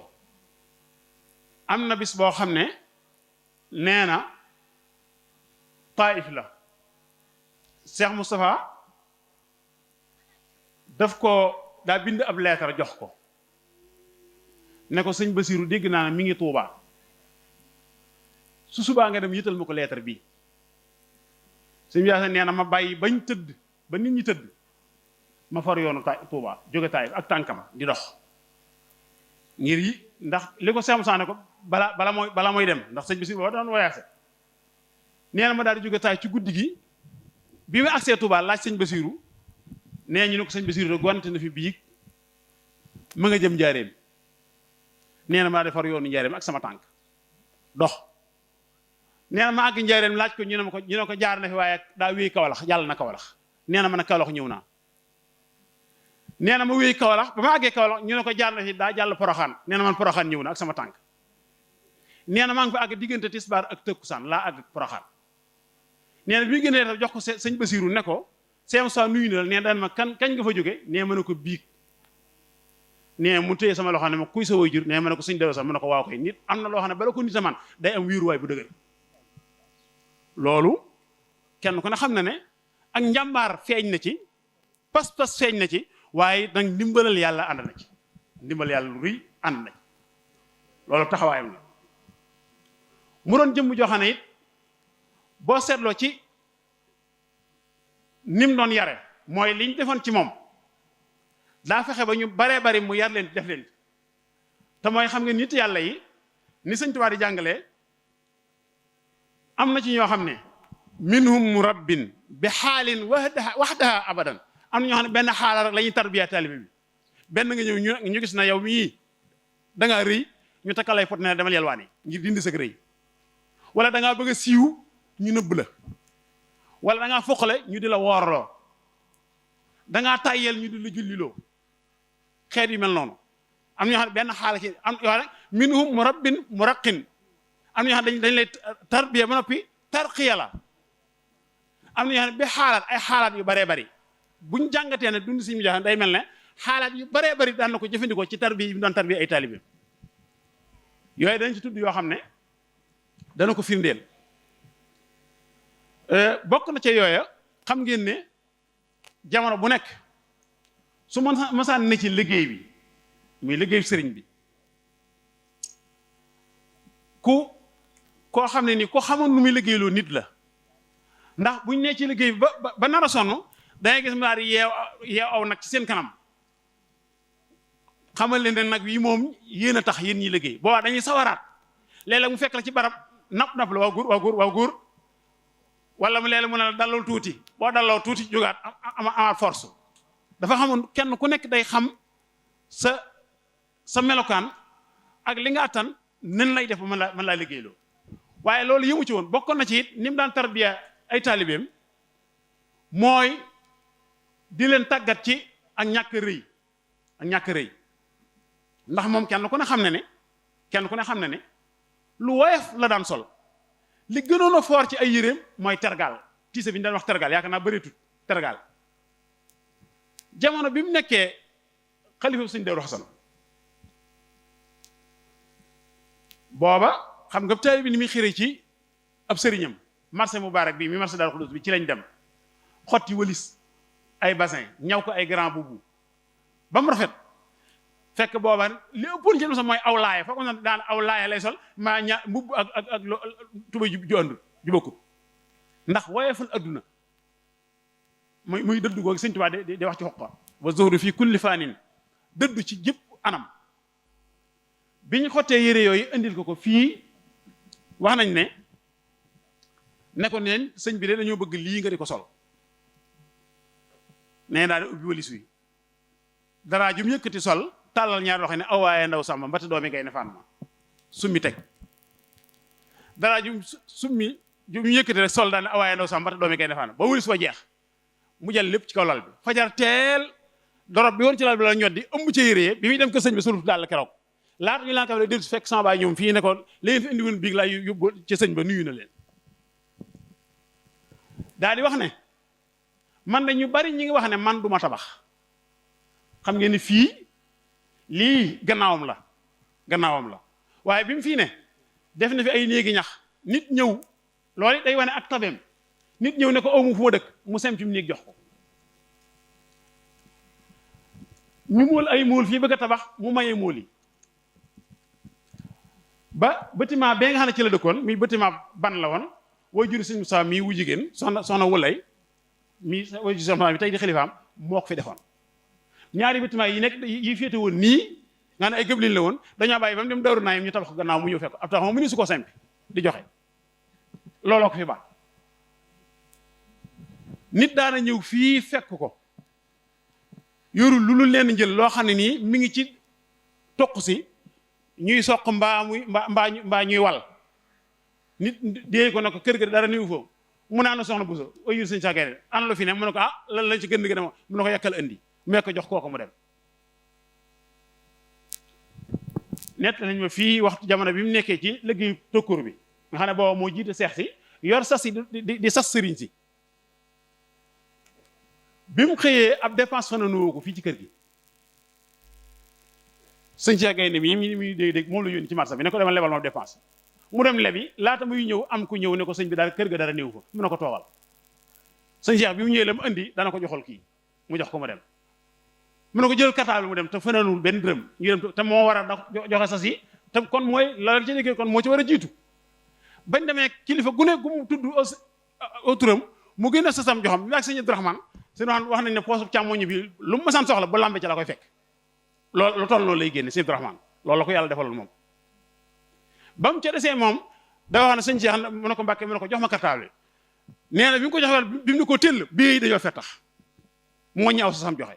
am na bis boo xam ne nee na Taif la Cheikh Moustapha daf ko daa bind ab leetar jox ko ne ko sëñ Basiru dégg naa ne mi ngi Tuubaa su subaa nga dem yëtal ma ko leetar bii sëñ Yaasa nee na ma bàyyi bañ tëdd ba nit ñi tëdd ma far yoonu Tuubaa jóge Taif ak tànkam di dox ngir yi ndax li ko Cheikh Moustapha ne ko bala mooy dem ndax sëñ Basiru boo doon voyagé nee na ma daal di jóge Taif ci guddi gi bi mu agsee Tuubaa laaj sëñ Basiru nee ñu ne ko sëñ Basiru de gonte na fi biig ma nga jëm njaareem nee na ma defar yoonu njaareem ak sama tànk dox nee na ma àgg njaareem laaj ko ñu ne ko jaar na fi waaye daa wéy Kawlax jàll na Kawlax nee na ma ne Kawlax ñëw naa nee na ma wéy Kawlax ba ma àggee Kawlax ñu ne ko jaar na fi daa jàll Poroxaan nee na man Poroxaan ñëw na ak sama tànk nee na maa ngi fa àgg diggante tisbaar ak tëkkusaan laa àgg Poroxaan nee na bi mu gënee jox ko sëñ Basiru ne ko Cheikh Moustapha nuyu na la nee daan ma kañ nga fa jóge nee ma ne ko biig nee mu téye sama loxo ne ma kuy sa waajur nee ma ne ko sëñ Daw sax mu ne ko waaw koy nit am na loo xam ne bala ko nit a man day am wéeruwaay bu dëgër loolu kenn ku ne xam na ne ak njàmbaar feeñ na ci pas-pas feeñ na ci waaye nag ndimbalal yàlla ànd na ci ndimbal yàlla lu rëy ànd na ci loolu taxawaayam la mu doon jëmm joo xam ne it boo seetloo ci nim doon yare mooy liñ defoon ci moom daa fexe ba ñu baree bari mu yar leen def leen te mooy xam nga nit yàlla yi ni sëñ Tuubaa di jàngalee am na ci ñoo xam ne minhum murabbin bi xaalin waxdaha abadan am na ñoo xam ne benn xaala rek la ñuy tarbiya taalibe bi benn nga ñëw ñu gis na yow mii da ngaa rëy ñu takkalay pot ne demal yelwaani ngir dindi sag rëy wala da ngaa bëgg a siiw ñu nëbb la wala da ngaa foqale ñu di la woorloo da ngaa tàyyeel ñu di la julliloo xeet yu mel noonu am ñoo xam ne benn xaala ci am yoo xam ne minhum murabbin muraqin am ñoo xam ne dañ lay tarbiya ba noppi tarqiya la am na ñoo xam ne bi xaalaat ay xaalaat yu baree bari buñ jàngatee ne dund si mu joxe day mel ne xaalaat yu baree bari daan na ko jëfandikoo ci tarbiya yi mu doon tarbiya ay taalibe yooyu dañ ci tudd yoo xam ne dana ko firndeel bokk na ca yooya xam ngeen ne jamono bu nekk su masaan ne ci liggéey bi muy liggéey sëriñ bi koo xam ne ni ko xamoon nu muy liggéeyloo nit la ndax buñ nee ci liggéey bi ba nar a sonn dangay gis mu daal di yeew aw nag ci seen kanam xamal leen ne nag wi moom yéen a tax yéen ñi liggéey boobaa dañuy sawaraat léeg-léeg mu fekk la ci barab napp la waaw góor wala mu léeg-léeg mu ne la dalloo tuuti boo dalloo tuuti jógaat amaat force dafa xamoon kenn ku nekk day xam sa melokaan ak li nga attan nen lay def ba mën laa liggéeyloo waaye loolu yëmu ci woon bokkoon na ci it ni mu daan tarbiya ay taalibeem mooy di leen tàggat ci ak ñàkk rëy ndax moom kenn ku ne xam ne ne lu woyof la daan sol li gënoon a foor ci ay yéreem mooy tergaal tiise bi ñu daan wax tergaal yaakaar naa bëreetut tergaal jamono bi mu nekkee xalifa sëñ Daaru Xasan booba xam nga taalibe bi ni muy xëre ci ab sëriñam marché Moubarak bii mi marché Darou Khoudoss bi ci lañ dem xotti walis ay bassin ñaw ko ay grand boubou ba mu rafet fekk booba li ëppoon ci sax mooy aw laaya foog na daan aw laaya lay sol maa mbubb ak tuba ju ànd ju bokkut ndax woyefal adduna muy dëddu googu Sëñ Tuubaa di wax ci xoqa wa zuhdu fii kulli faanin dëddu ci jëpp anam bi ñu xottee yére yooyu indil ko fii wax nañ ne ko neen sëñ bi de dañoo bëgg lii nga di ko sol nee daal di ubbi walis wi daraa ju mu yëkkati sol tàllal ñaar loxo ne awaaye ndaw sàmba mbati doomi ngay ne fan ma summi teg daraa ju mu yëkkati rek sol daal ne awaaye ndaw sàmba mbati doomi ngay ne fan ma ba walis wa jeex mu jël lépp ci kaw lal bi fajar teel dorob bi woon ci lal bi la ñoddi ëmb ca yére bi muy dem ko sëñ bi sulu daal keroog laata ñu lanka del su fekk sama baay ñoom fii ne ko li ngeen fi indi woon biig laa yóbbu ci sëñ ba nuyu na leen daal di wax ne man de ñu bari ñi ngi wax ne man duma tabax xam ngeen ni fii lii gannaawam la waaye bi mu fii ne def na fi ay néegi ñax nit ñëw loolu day wane ak tabeem nit ñëw ne ko aw mu fu ma dëkk mu sem ci mu néeg jox ko ñu móol ay móol fii bëgg a tabax mu mayee móol yi ba bâtiment bee nga xam ne ci la dëkkoon muy bâtiment ban la woon way juri sëñ Moussa mii wu jigéen soxna wulay mii way juri soxna bi tey di xalifaam moo ko fi defoon ñaari bâtiment yi nekk yi féete woon nii nga ne ay gëblin la woon dañoo bàyyi ba mu dem Daaru Naayim ñu tabax ko gannaaw mu ñëw fekk ab tabax moom mu ni su ko sempi di joxe looloo ko fi baax nit daana ñëw fii fekk ko yorul lu leen njël loo xam ne nii mi ngi ci toq si ñuy soq mbaa ñuy wal nit dee ko ne ko kër ga dara niwu foofu mu naan soxna Bousso ay yur sëñ sagere ana la fi ne mu ne ko lan lañ ci gën gi dem mu ne ko yàkkal andi mu ko jox kooko mu dem nett nañ ma fii waxtu jamono bi mu nekkee ci liggéey tokkoor bi nga xam ne booba moo jiite seex si yor sas si di sas sëriñ si bi mu xëyee ab dépense fananoo ko fii ci kër gi sëñ Cheikh Gaynde mi muy dégg moom la yónni ci marché bi ne ko demal lebal ma dépense mu dem lebi laata muy ñëw am ku ñëw ne ko sëñ bi daal kër ga dara néew fa mu ne ko toogal sëñ Cheikh bi mu ñëwee la mu indi dana ko joxol kii mu jox ko mu dem mu ne ko jël cartable mu dem te fanaanul benn dërëm ñu dem te moo war a joxe sas yi te kon mooy la ci liggéey kon moo ci war a jiitu bañ demee kilifa gune gu mu tudd au turam mu gën a sasam joxam bi ak sëñ Abdourahmane sëñ wax nañ ne poosu càmmoñ bi lu mu masaan soxla ba lambe ca la koy fekk loolu lu toll loolu lay génne sëñ Abdourahmane loolu la ko yàlla defaloon moom ba mu ca desee moom da wax ne sëñ Cheikh mu ne ko Mbàkke mu ne ko jox ma cartable nee na bi mu ko joxe bi mu ne ko tëll bii dañoo fettax moo ñaaw sasam joxe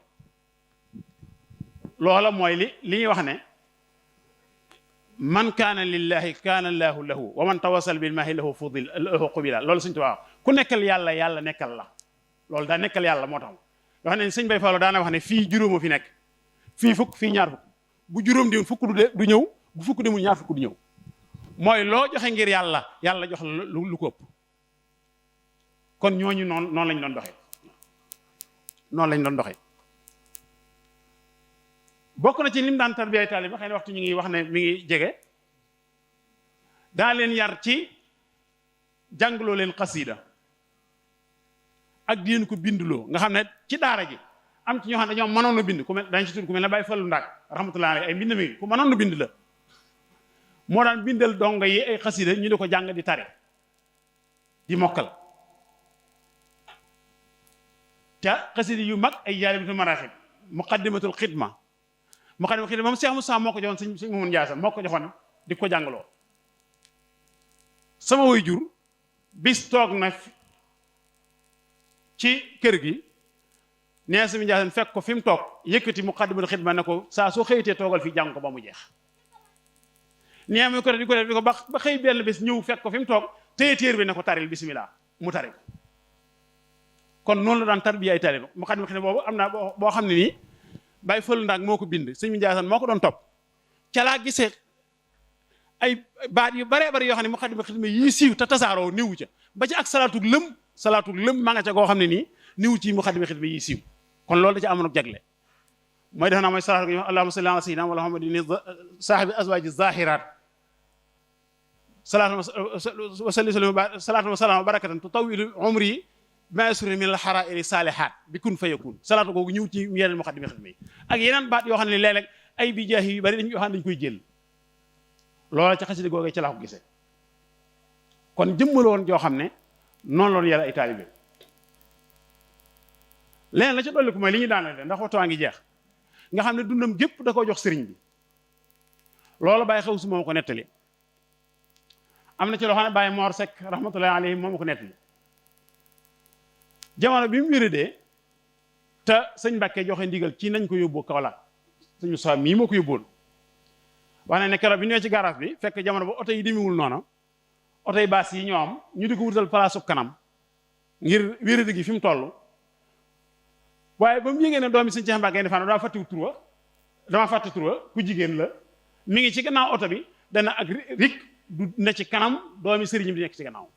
loola mooy li ñuy wax ne man kaana lillahi kaana llaahu lahu wa man tawassal bil maahi lahu fudil lahu qubila loolu suñ tubaab ku nekkal yàlla yàlla nekkal la loolu daa nekkal yàlla moo tax wax ne sëñ Bay Fallu daana wax ne fii juróoma fi nekk fii fukk fii ñaar fukk bu juróom di fukk du ñëw bu fukk demul ñaar fukk du ñëw mooy loo joxe ngir yàlla yàlla jox la lu ko ëpp kon ñooñu noonu lañ doon doxee bokk na ci lim daan tarbiyaay taalib ba xëy na waxtu ñu ngi wax ne mi ngi jege daa leen yar ci jàngaloo leen xasida ak di leen ko binduloo nga xam ne ci daara ji am ci ñoo xam ne dañoo mënoon a bind ku mel dañ ci tudd ku mel ne Baye Fallu Ndaak rahmatullahi alayhi ay mbind mi ku mënoon a bind la moo daan bindal dongo yi ay xasida ñu di ko jàng di tare di mokkal te xasida yu mag ay jaalibatul maraaxib muqaddimatul xidma moom Cheikh Moussa moo ko joxoon sëñ Mamadou Ndiassane moo ko joxoon di ko jàngaloo sama waajur bis toog na ci kër gi nee sëñ Ndiassane fekk ko fi mu toog yëkkati muqaddimatul xidma ne ko saa soo xëyitee toogal fii jàng ko ba mu jeex nee mu ko def di ko ba xëy benn bés ñëw fekk ko fi mu toog téye téer bi ne ko taril bismillah mu tari kon noonu la daan tarbiya ay taalibe muqaddimatul xidma boobu am naa boo xam ne nii Baye Fallu Ndaak moo ko bind sëñ Ndiassane moo ko doon topp ca laa gisee ay baat yu baree bari yoo xam ne muqaddimatul xidma yii siiw te tasaaroo niwu ca ba ci ak salaatu lëm maa nga ca goo xam ne nii niwu ci muqaddimatul xidma yii siiw kon loolu da ci amoon ak jagle mooy def naa mooy salaatu ko allahumma salli ala sayyidina wa muhammadin saahibi azwaaji zaahiraat salaatu wa salaatu wa salaam wa barakatan tutawilu umri ma yasuri min al xarairi saalihaat bi kun fa yakun salaatu googu ñëw ci yeneen muqaddimi xidma yi ak yeneen baat yoo xam ne léeg-léeg ay bi jaahi yu bari dañ yoo xam ne dañ koy jël loola ci xasida googee ci laa ko gisee kon jëmmal woon joo xam ne noonu loonu yàlla ay taalibe leneen la ca dolli ko mooy li ñu daanale ndax waxtu waa ngi jeex nga xam ne dundam gépp da koo jox sëriñ bi loolu bàyyi xew si moom ko nettali am na ci loo xam ne Baye Mor Seck rahmatullahi alayhi moom ko nettali jamono bi mu wéradee te sëñ Mbàkke joxe ndigal ci nañ ko yóbbu Kaolack sëñ Sow mii moo ko yóbbuwoon wax ne keroog bi ñëwee ci garage bi fekk jamono ba oto yi demewul noonu oto yi baas yi ñoo am ñu di ko wutal place kanam ngir wéradi gi fi mu toll waaye ba mu yëgee ne doomi sëñ Cheikh Mbacke ne fànn dama fàtte tur ku jigéen la mi ngi ci gannaaw oto bi dana ak rik du ne ci kanam doomi sëriñ bi nekk ci gannaaw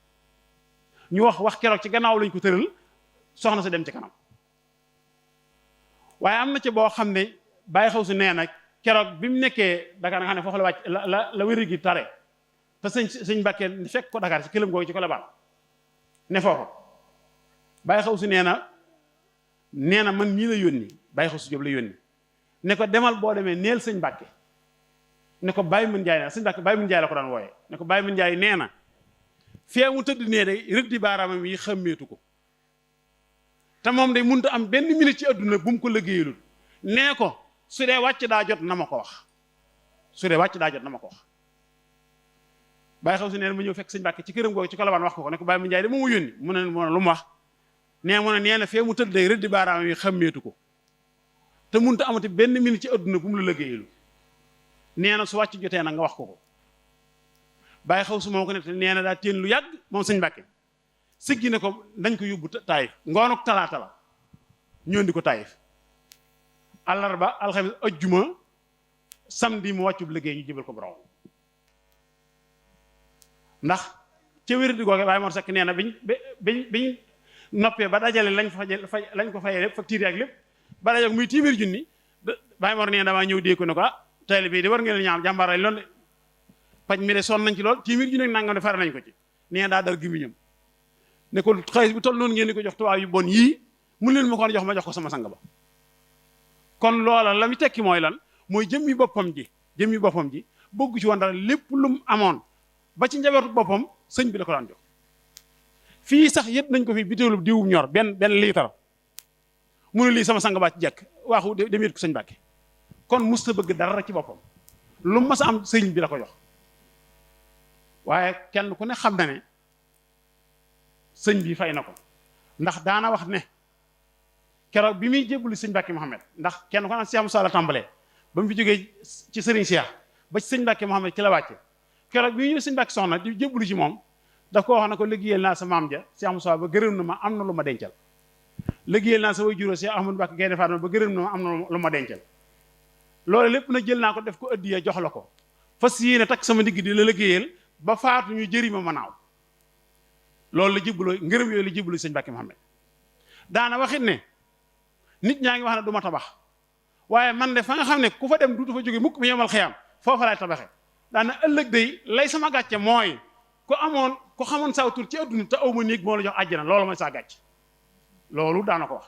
ñu wax keroog ci gannaaw lañ ko tëral soxna sa dem ci kanam waaye am na ci boo xam ne bàyyi xaw si nee na keroog bi mu nekkee Dakar nga xam ne foofu la wàcc la wéri gi tare te sëñ Mbacke fekk ko Dakar ci këlam googu ci ko la baal ne foofu bàyyi xaw si nee na man nii la yónni bàyyi xaw si Jóob la yónni ne ko demal boo demee neel sëñ Mbàkke ne ko Baye Mën Njaay nee na sëñ Mbàkke Baye Mën Njaay la ko daan wooyee ne ko Baye Mën Njaay nee na fee mu tëdd nee day rëddi baaraamam yi xàmmeetu ko te moom day mënut a am benn minute ci adduna bu mu ko liggéeyalul nee ko su dee wàcc daa jot na ma ko wax su dee wàcc daa jot na ma ko wax bàyyi xaw si nee na ma ñëw fekk sëñ Mbàkke ci këram googu ci Colobane wax ko ne ko Baye Mën Njaay de moomu yónni mu ne lu mu wax nee na fee mu tëdd day rëddi baaraamam yi xàmmeetu ko te mënut a amati benn minute ci adduna bu mu la liggéeyalu nee na su wàcc jotee nag nga wax ko bàyyi xaw su moo ko ne te nee na daa téen lu yàgg moom sëñ Mbàkke siggi ne ko dañ ko yóbbu Taayif ngoonuk talaata la ñoo di ko Taayif àllarba alxames ajjuma samedi mu wàccub liggéey ñu jëbal ko borom ndax ca wér di googe Baye Mor Seck nee na biñ noppee ba dajale lañ ko fayee lépp facture ak lépp ba dajale muy téeméer junni Baye Mor nee na damaa ñëw dee ko ne ko taalibe bi di war ngeen ñaam jàmbaar lañ loolu paj mi de sonn nañ ci lool téeméer junni ak nangam de fare nañ ko ci nee na daa dar gimiñam ne ko xaalis bu toll noonu ngeen di ko jox tubaab yu bon yii mun leen ma ko jox ma jox ko sama sang ba kon loola la mu tekki mooy lan mooy jëmmi boppam ji bëgg ci woon dara lépp lu mu amoon ba ci njabootu boppam sëñ bi la ko daan jox fii sax yët nañ ko fi bitéelu diwum ñor benn liitar mu ne lii sama sang baa ci jekk waaxu dem yët ko sëñ Mbàkke kon musta bëgg dara ci boppam lu mas a am sëñ bi la ko jox waaye kenn ku ne xam na ne sëñ bi fay na ko ndax daana wax ne keroog bi muy jébbalu sëñ Mbàkke Mohamed ndax kenn ku naan Cheikh Moussa la tàmbalee ba mu fi jógee ci sëriñ Cheikh ba ci sëñ Mbàkke Mohamed ci la wàcce keroog bi ñëw sëñ Mbàkke soxna di jébbalu ci moom daf ko wax na ko liggéeyal naa sa maam ja Cheikh Moussa ba gërëm na ma am na lu ma dencal liggéeyal naa sa way juróo Cheikh Ahmadou Mbàkke Gaynde Fatma ba gërëm na ma am na lu ma dencal loolu lépp na jël naa ko def ko addiya jox la ko fas yéene takk sama ndigg di la liggéeyal ba faatu ñu jëri ma naaw loolu la jibbaloo ngërëm yooyu la jibbaloo sëñ Mbàkke Mohamed daana waxit ne nit ñaa ngi wax ne du ma tabax waaye man de fa nga xam ne ku fa dem duutu fa jóge mukk mu yemal xiyam foofa laay tabaxe daana ëllëg day lay sama gàcce mooy ku xamoon saw tur ci adduna te aw ma néeg moo la jox àjjana loolu mooy saa gàcce loolu daana ko wax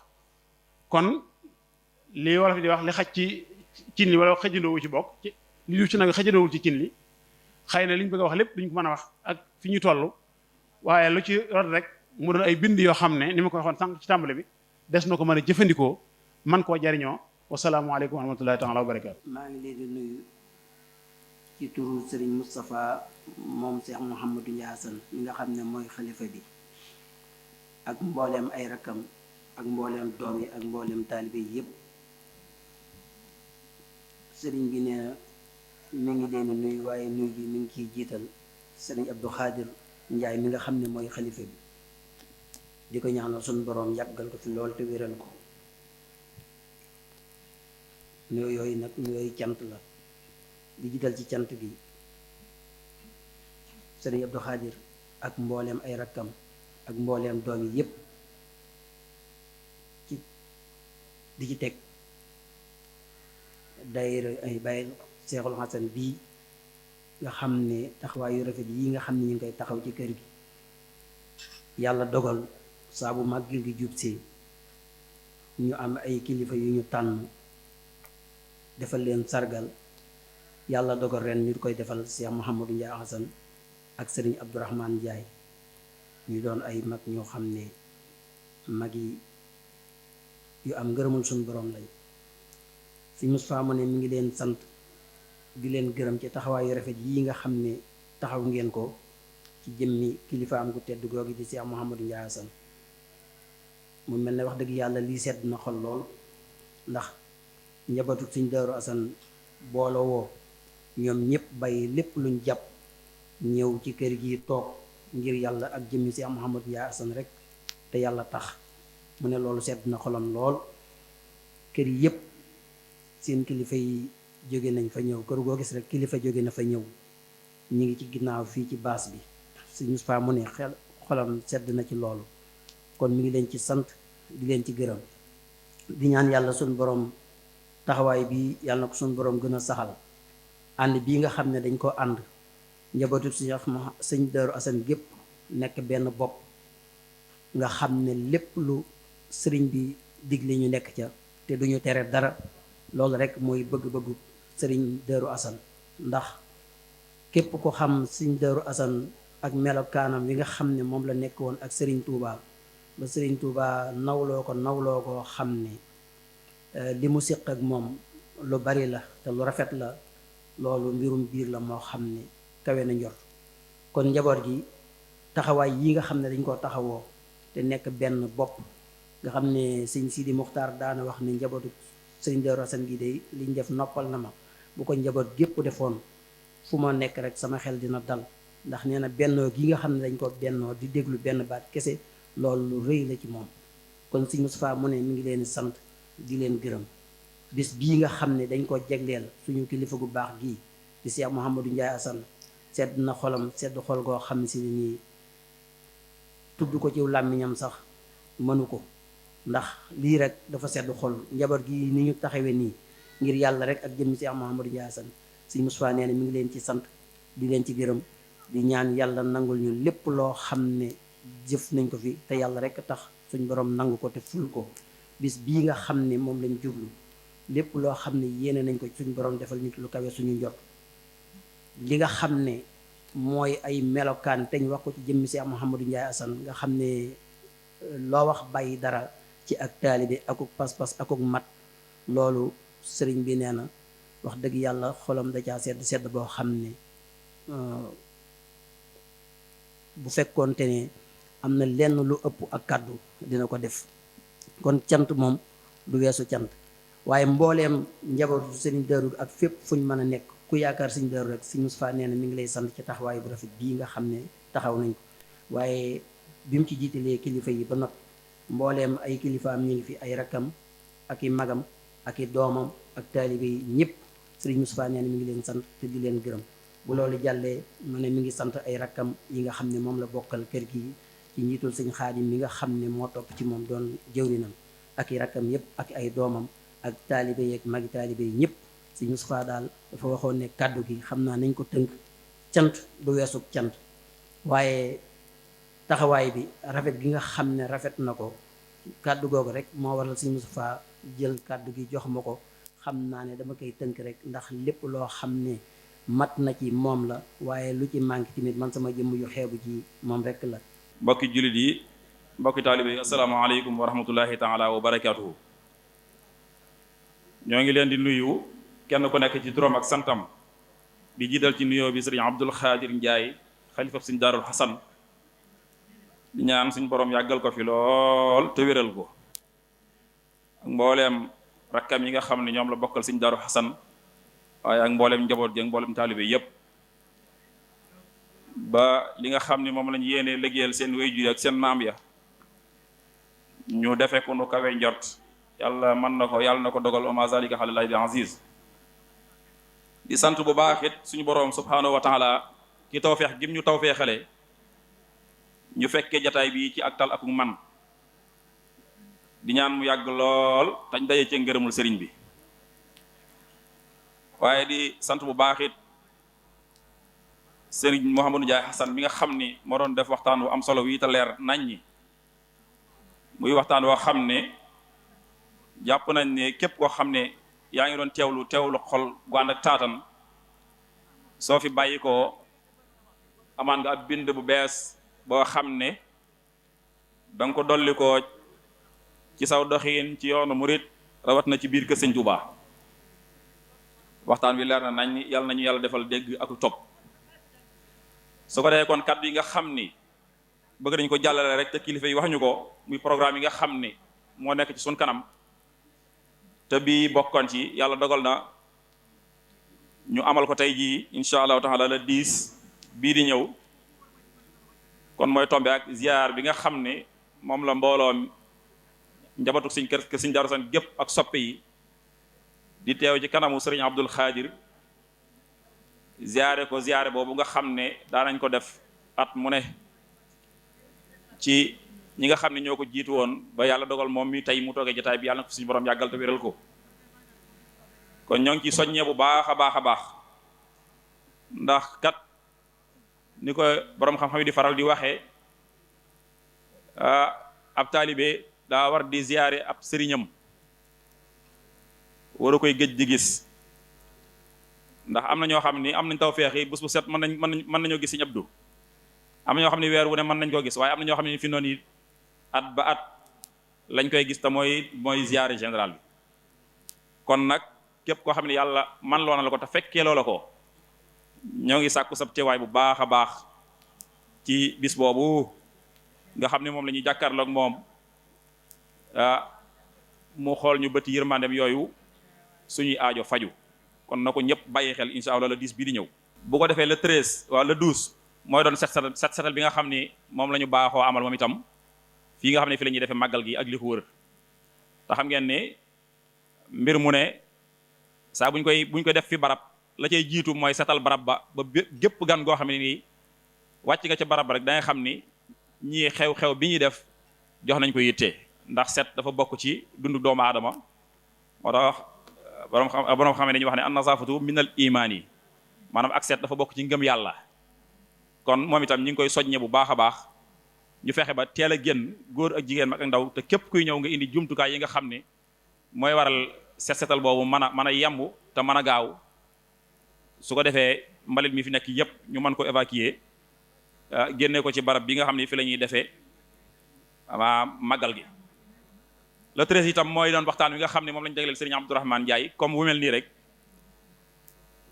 kon li wolof di wax li xaj ci cin li wala xëjandoowu ci bokk ci li du ci nag xëjandoowul ci cin li xëy na li ñu bëgg a wax lépp duñ ko mën a wax ak fi ñu toll waaye lu ci rot rek mu doon ay bind yoo xam ne ni ma ko waxoon sànq ci tàmbale bi des na ko mën a jëfandikoo man koo jariñoo wasalaamualeykum wa rahmatullahi taala wa barakaatu. maa ngi leen di nuyu ci turu Serigne Moustapha moom Cheikh Mouhamadou Ndiassane mi nga xam ne mooy xalifa bi ak mbooleem ay rakkam ak mbooleem doom yi ak mbooleem taalibe yi yépp Serigne bi nee mi ngi leen di nuyu waaye nuyu gi mi ngi ciy jiital Serigne Abdou Khadir Njaay mi nga xam ne mooy xalifa bi di ko ñaanal suñu boroom yàggal ko fi lool te wéral ko nuyoo yooyu nag nuyooyu cant la di jiital ci cant gi Serigne Abdou Khadir ak mbooleem ay rakkam ak mbooleem doom yi yépp ci di ci teg daayira ay Baye Seexul Xasan bii nga xam ne taxawaayu rafet yi nga xam ne ñu ngi koy taxaw ci kër gi yàlla dogal saa bu màggal gi jub see ñu am ay kilifa yu ñu tànn defal leen sargal yàlla dogal ren ñu koy defal Cheikh Mouhamadou Ndiaye Hassan ak Serigne Abdourahmane Ndiaye ñu doon ay mag ñoo xam ne mag yi yu am ngërëmul suñu borom lañ si Moustapha mu ne mi ngi leen sant di leen gërëm ci taxawaayu rafet yii nga xam ne taxaw ngeen ko ci jëmmi kilifa am gu tedd googi di Cheikh Mouhamadou Ndiaye Hassan mu mel ne wax dëgg yàlla lii sedd na xol lool ndax njabootu Sëñ Daaru Asan booloo woo ñoom ñëpp bàyyi lépp luñ jàpp ñëw ci kër gi toog ngir yàlla ak jëmmi Cheikh Mouhamadou Ndiaye Hassan rek te yàlla tax mu ne loolu sedd na xolam lool kër yi yëpp seen kilifa yi jóge nañ fa ñëw kër goo gis rek kilifa jóge na fa ñëw ñu ngi ci ginnaaw fii ci baas bi Sëñ Moustapha mu ne xolam sedd na ci loolu kon mi ngi leen ci sant di leen ci gërëm di ñaan yàlla suñu borom taxawaay bi yàlla na ko suñu borom gën a saxal ànd bii nga xam ne dañ ko ànd njabootu Sëñ Daaru Asan gépp nekk benn bopp nga xam ne lépp lu sëriñ bi digle ñu nekk ca te duñu tere dara loolu rek mooy bëgg-bëggu Sëriñ Daaru Asan ndax képp ko xam Sëñ Daaru Asan ak melokaanam wi nga xam ne moom la nekk woon ak Sëriñ Tuubaa ba Sëriñ Tuubaa nawloo ko xam ne li mu séq ak moom lu bari la te lu rafet la loolu mbirum biir la moo xam ne kawe na njort kon njaboot gi taxawaay yi nga xam ne dañ koo taxawoo te nekk benn bopp nga xam ne Sëñ Sidi Muxtaar daana wax ne njabootu Sëriñ Daaru Asan gi de liñ def noppal na ma bu ko njaboot gépp defoon fu ma nekk rek sama xel dina dal ndax nee na bennoo gi nga xam ne dañ ko bennoo di déglu benn baat kese loolu lu rëy la ci moom kon Sëñ Moustapha mu ne mi ngi leen sant di leen gërëm bis bii nga xam ne dañ ko jegleel suñu kilifa gu baax gii di Cheikh Mouhamadou Ndiaye Hassan sedd na xolam sedd xol goo xam ne si nii tudd ko ci làmmiñam sax mënu ko ndax lii rek dafa sedd xol njaboot gi ni ñu taxawee nii ngir yàlla rek ak jëmmi Cheikh Mouhamadou Ndiaye Hassan Sëñ Moustapha nee na mi ngi leen ci sant di leen ci gërëm di ñaan yàlla nangul ñu lépp loo xam ne jëf nañ ko fi te yàlla rek tax suñ borom nangu ko te ful ko bis bii nga xam ne moom lañ jublu lépp loo xam ne yéene nañ ko suñ borom defal nit lu kawe suñu njot li nga xam ne mooy ay melokaan te ñu wax ko ci jëmmi Cheikh Mouhamadou Ndiaye Hassan nga xam ne loo wax bàyyi dara ci ak taalibe akuk pas-pas akuk mat loolu sëriñ bi nee na wax dëgg yàlla xolam da caa sedd boo xam ne bu fekkoonte ne am na lenn lu ëpp ak kàddu dina ko def kon cant moom du weesu cant waaye mbooleem njabootu Sëriñ Daaru ak fépp fuñ mën a nekk ku yaakaar Sëriñ Daaru rek Sëñ Moustapha nee na mi ngi lay sant ci taxawaay bu rafet bii nga xam ne taxaw nañ ko waaye bi mu ci jiitalee kilifa yi ba noppi mbooleem ay kilifaam ñu ngi fi ay rakkam ak i magam ak i doomam ak taalibe yi ñëpp Sëriñ Moustapha nee na mi ngi leen sant te di leen gërëm bu loolu jàllee mu ne mi ngi sant ay rakkam yi nga xam ne moom la bokkal kër gi ci njiitul Sëñ Xaadim mi nga xam ne moo topp ci moom doon jëwrinam ak i rakkam yëpp ak ay doomam ak taalibe yeeg magi taalibe yi ñëpp Sëñ Moustapha daal dafa waxoon ne kàddu gi xam naa nañ ko tënk cant du weesug cant waaye taxawaay bi rafet gi nga xam ne rafet na ko kàddu googu rek moo waral Sëñ Moustapha jël kàddu gi jox ma ko xam naa ne dama koy tënk rek ndax lépp loo xam ne mat na ci moom la waaye lu ci manqué tamit man sama jëmm yu xeebu ji moom rek la. mbokki jullit yi mbokki taalibe yi asalaamaaleykum wa rahmatullahi taala wa barakaatuhu. ñoo ngi leen di nuyu kenn ku nekk ci turam ak santam di jiital ci nuyoo bi sëriñ Abdul Xaadir Njaay xalifa Sëñ Daarul Xasan di ñaan suñ borom yàggal ko fi lool te wéral ko ak mbooleem rakkam yi nga xam ne ñoom la bokkal Sëñ Daarul Xasan waaye ak mbooleem njaboot gi ak mbooleem taalibe yépp ba li nga xam ne moom lañ yéene liggéeyal seen waajur ak seen maam ya ñu defe ko nu kawe njort yàlla mën na ko yàlla na ko dogal wa ma zalika alallaahi bi aziz di sant bu baax it suñu boroom subhaanahu wa taala ki tawfeex gim ñu tawfeexale ñu fekkee jataay bi ci ak tal ak man di ñaan mu yàgg lool tañ daje ci ngërëmul sëriñ bi waaye di sant bu baax it sëriñ Mouhamadou Ndiaye Hassan mi nga xam ni moo doon def waxtaan wu am solo wi te leer nañ ñi muy waxtaan woo xam ne jàpp nañ ne képp koo xam ne yaa ngi doon teewlu xol gu ànd ak taatan soo fi bàyyi ko amaan nga ab bind bu bees boo xam ne danga ko dolli ko ci saw doxiin ci yoonu murit rawat na ci biir kër Sëñ Tuubaa waxtaan wi leer na nañ yàlla nañu yàlla defal dégg ak topp su ko defee kon kàddu yi nga xam ni bëgg nañ ko jàllale rek te kilifa yi wax ñu ko muy programme yi nga xam ni moo nekk ci suñ kanam te bii bokkoon ci yàlla dogal na ñu amal ko tey jii incha allahu taala la 10 bii di ñëw kon mooy tombe ak ziar bi nga xam ne moom la mbooloo njabootu Sëñ kër Sëñ Daaru Asan gépp ak soppe yi di teew ci kanamu Sëriñ Abdul Xaadir ziare boobu nga xam ne daanañ ko def at mu ne ci ñi nga xam ne ñoo ko jiitu woon ba yàlla dogal moom mi tey mu toogee jotaay bi yàlla na ko suñu borom yàggal te wéral ko kon ñoo ngi ci soññee bu baax a baax ndax kat ni ko borom xam-xam yi di faral di waxee ab taalibe daa war di ziare ab sëriñam war a koy géej di gis ndax am na ñoo xam ni am nañ tawfeex yi bés bu set mën nañoo gis Sëñ Abdu am na ñoo xam ne weer wu ne mën nañ koo gis waaye am na ñoo xam ne fi noonu yi at ba at lañ koy gis te mooy ziare général bi kon nag képp koo xam ne yàlla man loo na la ko te fekkee loola ko ñoo ngi sàkku sab teewaay bu baax a baax ci bis boobu nga xam ne moom la ñuy jàkkaarloog moom mu xool ñu bëti yërmandem yooyu suñuy aajo faju kon na ko ñëpp bàyyi xel incha allah le 10 bii di ñëw bu ko defee le 13 wala le 12 mooy doon setal bi nga xam ni moom la ñu baaxoo amal moom itam fii nga xam ne fi la ñuy defee màggal gi ak li ko wër te xam ngeen ne mbir mu ne saa buñ koy def fi barab la cay jiitu mooy setal barab ba gépp gan goo xam ne nii wàcc nga ca barab ba rek da nga xam ni ñii xew-xew bi ñuy def jox nañ ko yitte ndax set dafa bokk ci dundu doomu aadama moo tax borom xam ne dañuy wax ne an nazafatu minal imaan yi maanaam ak set dafa bokk ci ngëm yàlla kon moom itam ñi ngi koy soññe bu baax a baax ñu fexe ba teel a génn góor ak jigéen mag ak ndaw te képp kuy ñëw nga indi jumtukaay yi nga xam ne mooy waral setal boobu mën a yemb te mën a gaaw su ko defee mbalit mi fi nekk yépp ñu mën ko évacuer génne ko ci barab bi nga xam ne fi la ñuy defee màggal gi le 13 itam mooy doon waxtaan wi nga xam ne moom lañu jagleel Serigne Abdourahmane Ndiaye comme wu mel nii rek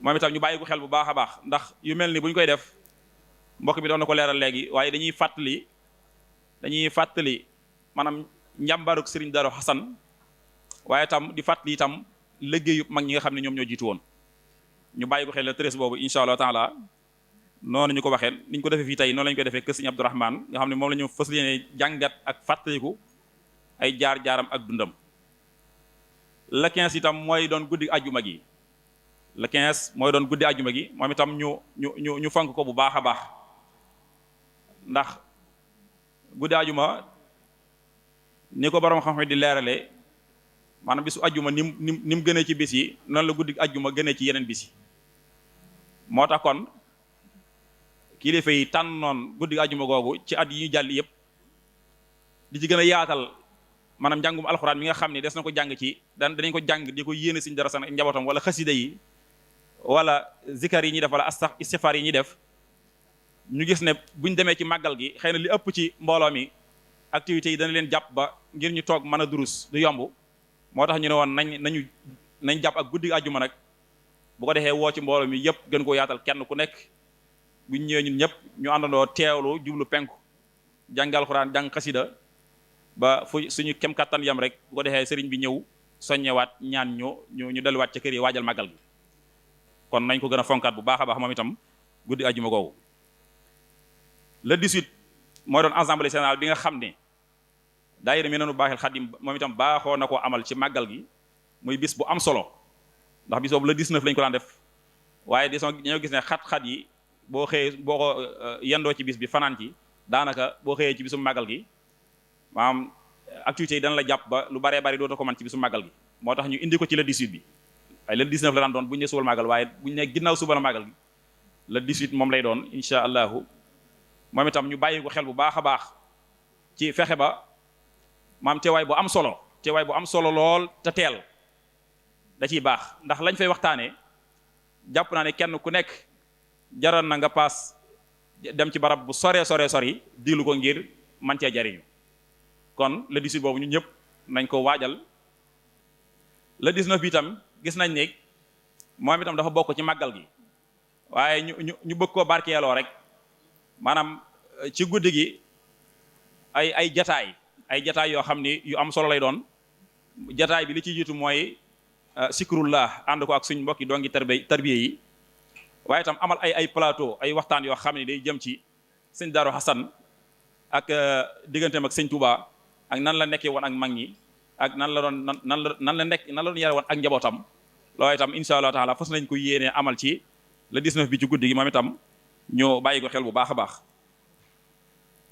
moom itam ñu bàyyi ko xel bu baax a baax ndax yu mel ni bu ñu koy def mbokk bi doon na ko leeral léegi waaye dañuy fàttali maanaam njàmbaaruk Serigne Darou Hassan waaye itam di fàttali itam liggéeyu mag ñi nga xam ne ñoom ñoo jiitu woon ñu bàyyi ko xel le 13 boobu incha allah taala noonu ñu ko waxee niñ ko defee fii tey noonu lañu koy defee kër Serigne Abdourahmane nga xam ne moom la ñu fas yéene jàngat ak fàttaliku ay jaar-jaaram ak dundam le 15 itam mooy doon guddi ajjuma gi le 15 mooy doon guddi ajjuma gi moom itam ñu fonk ko bu baax a baax ndax guddi ajjuma ni ko borom xam-xam di leerale maanaam bisu ajjuma ni mu gënee ci bis yi noonu la guddi ajjuma gënee ci yeneen bis yi moo tax kon kilifa yi tànnoon guddi ajjuma googu ci at yi ñu jàll yëpp di ci gën a yaatal maanaam njàngum alxuraan mi nga xam ne des na ko jàng ci danañ ko jàng di ko yéene Sëñ Darou Hassane ak njabootam wala xasida yi wala zikar yi ñuy def wala istighfar yi ñuy def ñu gis ne buñ demee ci màggal gi xëy na li ëpp ci mbooloo mi activités yi dana leen jàpp ba ngir ñu toog mën a durus du yomb moo tax ñu ne woon nañ jàpp ak guddi àjjuma nag bu ko defee woo ci mbooloo mi yëpp gën koo yaatal kenn ku nekk buñ ñëwee ñun ñëpp ñu àndandoo teewlu jublu penku jàng alxuraan jàng xasida ba fu suñu kem kattan yam rek bu ko defee sëriñ bi ñëw soññewaat ñaan ñu delluwaat ca kër yi waajal màggal gi kon nañ ko gën a fonkaat bu baax a baax moom itam guddi àjjuma googu le 18 mooy doon assemblée générale bi nga xam ne daayira Minanul Baaxil Xadim moom itam baaxoo na koo amal ci màggal gi muy bis bu am solo ndax bis boobu le 19 lañ ko daan def waaye dañoo gis ne xat-xat yi boo ko yendoo ci bis bi fanaan ci daanaka boo xëyee ci bisu màggal gi maanaam activités yi dana la jàpp ba lu baree bari dootoo ko mën ci bisu màggal gi moo tax ñu indi ko ci le 18 bi waaye le 19 la daan doon bu ñu ne subal màggal waaye bu ñu ne ginnaaw suba la màggal gi le 18 moom lay doon incha allahu moom itam ñu bàyyi ko xel bu baax a baax ci fexe ba maam teewaay bu am solo lool te teel da ciy baax ndax lañ fay waxtaanee jàpp naa ne kenn ku nekk jaral na nga paas dem ci barab bu sori diglu ko ngir man cee jariñu kon le 18 boobu ñun ñëpp nañ ko waajal le 19 bi itam gis nañ ne moom itam dafa bokk ci màggal gi waaye ñu bëgg koo barkeeloo rek maanaam ci guddi gi ay jataay yoo xam ni yu am solo lay doon jataay bi li ci jiitu mooy sikrullah ànd ko ak suñ mbokki dongi tarbiye yi waaye itam amal ay plateau ay waxtaan yoo xam ne day jëm ci sëñ Daaru Xasan ak digganteem ak sëñ Touba ak nan la nekkee woon ak mag ñi ak nan la doon yare woon ak njabootam loolu itam insha Allah taala fas nañ ko yéenee amal ci le 19 bi ci guddi gi moom itam ñu bàyyi ko xel bu baax a baax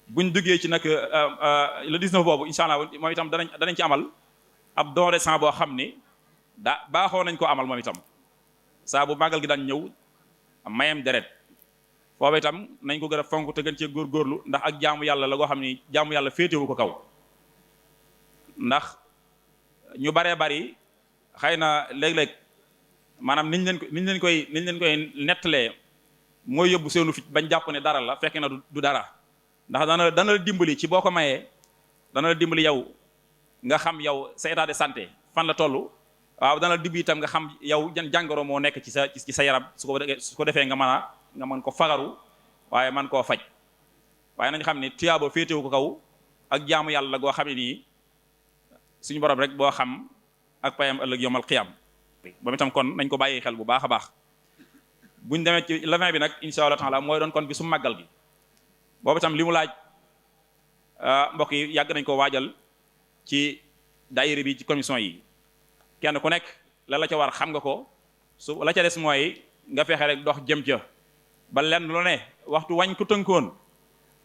buñ duggee ci nag le 19 boobu insha Allah moom itam danañ ci amal ab don de sang boo xam ni baaxoo nañ ko amal moom itam saa bu màggal gi daan ñëw mayem deret foofu itam nañ ko gën a fonk te gën cee góorgóorlu ndax ak jaamu yàlla la goo xam ni jaamu yàlla féetewu ko kaw ndax ñu baree bari xëy na léeg-léeg maanaam niñ leen koy nettalee mooy yóbbu seenu fit bañ jàpp ne dara la fekk na du dara ndax dana la dimbali ci boo ko mayee dana la dimbali yow nga xam yow sa état de santé fan la toll waaw dana la dimbali itam nga xam yow jan jàngoro moo nekk ci sa yaram su ko defee nga mën ko fagaru waaye man koo faj waaye nañ xam ne tuyaaba féetewu ko kaw ak jaamu yàlla goo xam ne nii suñu borom rek boo xam ak payam ëllëg yomal xiyam ba itam kon nañ ko bàyyi xel bu baax a baax buñ demee ci le 20 bi nag insha Allah taala mooy doon kon bi su màggal gi boobu itam li mu laaj mbokk yi yàgg nañ ko waajal ci daayira bi ci commission yi kenn ku nekk la ca war xam nga ko su la ca des mooy nga fexe rek dox jëm ca ba lenn lu ne waxtu wañ ko tënkoon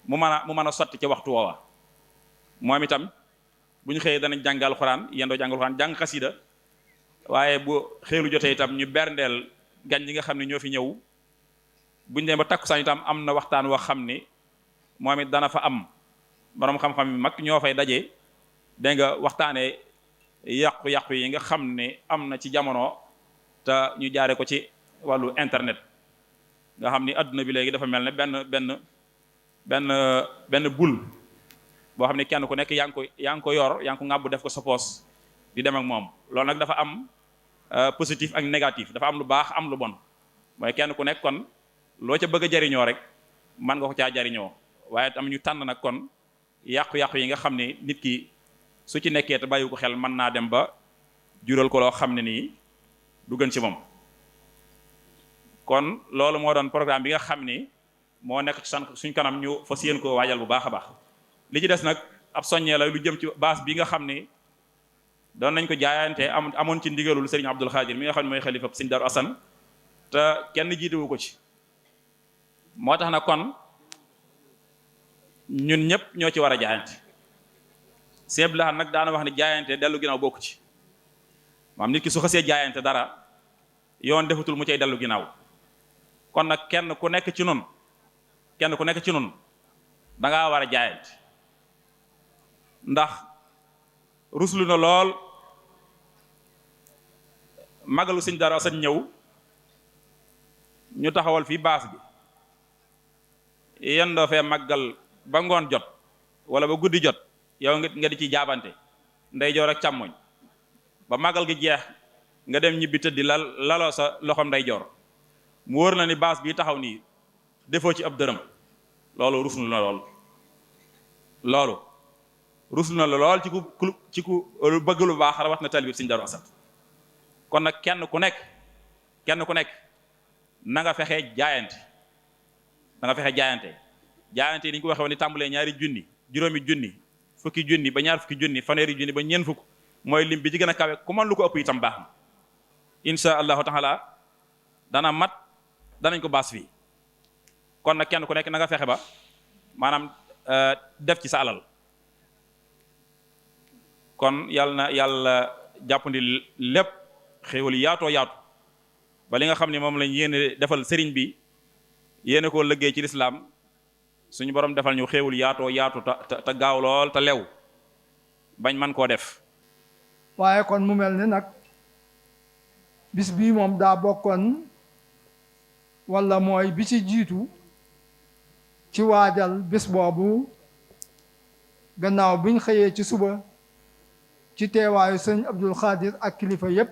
mu mën a sotti ca waxtu woowa moom itam bu ñu xëyee danañ jàngal Alxuraan yendoo jàngal Alxuraan jàng xasida waaye bu xeelu jotee itam ñu berndeel gan ñi nga xam ne ñoo fi ñëw buñ demee ba takkusaan itam am na waxtaan woo xam ni moom it dana fa am borom xam-xam yi mag ñoo fay daje dégg nga waxtaanee yàqu-yàqu yi nga xam ne am na ci jamono te ñu jaare ko ci wàllu internet nga xam ni adduna bi léegi dafa mel ne benn bul boo xam ne kenn ku nekk yaa ngi ko yor yaa ngi ko ŋàbb def ko sa poos di dem ak moom loolu nag dafa am positif ak négatif dafa am lu baax am lu bon mooy kenn ku nekk kon loo ca bëgg a jariñoo rek man nga ko caa jariñoo waaye tam ñu tànn nag kon yàqu-yàqu yi nga xam ne nit ki su ci nekkee te bàyyi ko xel mën naa dem ba jural ko loo xam ne nii du gën ci moom kon loolu moo doon programme bi nga xam ni moo nekk ci suñ kanam ñu fas yéen ko waajal bu baax a baax li ci des nag ab soññee la lu jëm ci base bi nga xam ni doon nañ ko jaayante amoon ci ndigalul Serigne Abdul Xaadir mi nga xam ne mooy xalifa Serigne Darou Assane te kenn jiitewu ko ci moo tax nag kon ñun ñëpp ñoo ci war a jaayante Sëñ Lahad nag daana wax ne jaayante dellu ginnaaw bokku ci maam nit ki su xasee jaayante dara yoon defatul mu cay dellu ginnaaw kon nag kenn ku nekk ci nun dangaa war a jaayante ndax ruslu na lool magalu Sëñ Darou Assane ñëw ñu taxawal fii baas bi yendoo fee màggal ba ngoon jot wala ba guddi jot yow nga di ci jaabante ndeyjoor ak càmmoñ ba màggal gi jeex nga dem ñibbi tëddi laloo sa loxom ndeyjoor mu wóor na ni baas bii taxaw nii defoo ci ab dërëm loolu ruslu na lool ci ku bëgg lu baax rawat na talibib Sëñ Darou Assane kon nag kenn ku nekk na nga fexe jaayante jaayante yi ni ñu ko waxee woon ni tàmbalee ñaari junni juróomi junni fukki junni ba ñaar fukki junni fanweeri junni ba ñeent fukk mooy lim bi ci gën a kawe ku man lu ko ëpp itam baax na insha allahu taala dana mat danañ ko baas fii kon nag kenn ku nekk na nga fexe ba maanaam def ci sa alal kon yàlla jàppandi lépp xéewal yaatoo yaatu ba li nga xam ne moom lañ yéene defal sëriñ bi yéene koo liggéey ci lislaam suñu borom defal ñu xéewul yaatoo yaatu te gaaw lool te lew bañ man koo def. waaye kon mu mel ni nag bis bii moom daa bokkoon walla mooy bi ci jiitu ci waajal bis boobu gannaaw biñ xëyee ci suba ci teewaayu sëñ Abdul Xaadir ak kilifa yépp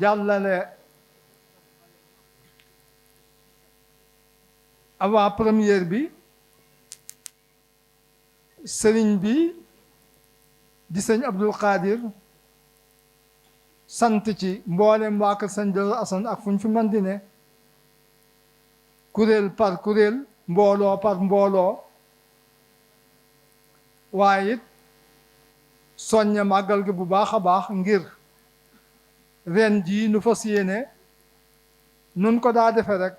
jàllale avant première bi sëriñ bi di sëñ Abdul Xaadir sant ci mboolem waa kër sëñ Darou Assane ak fu ñu fi mën di ne kuréel par kuréel mbooloo par mbooloo waaye it soññe màggal gi bu baax a baax ngir ren jii nu fas yéene nun ko daa defe rek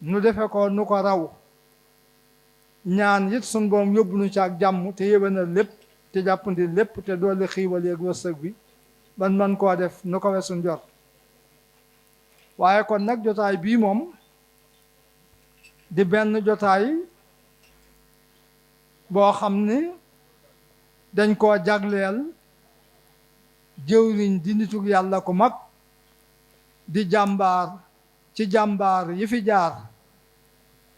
nu defe ko nu ko raw ñaan it sun boom yóbbu nu ci ak jàmm te yéwénal lépp te jàppandi lépp te doole xiiwal yeeg wërsëg bi ban man koo def nu ko weesu njort waaye kon nag jotaay bii moom di benn jotaay boo xam ni dañ koo jagleel jëwriñ di nitug yàlla ku mag di jàmbaar ci jàmbaar yi fi jaar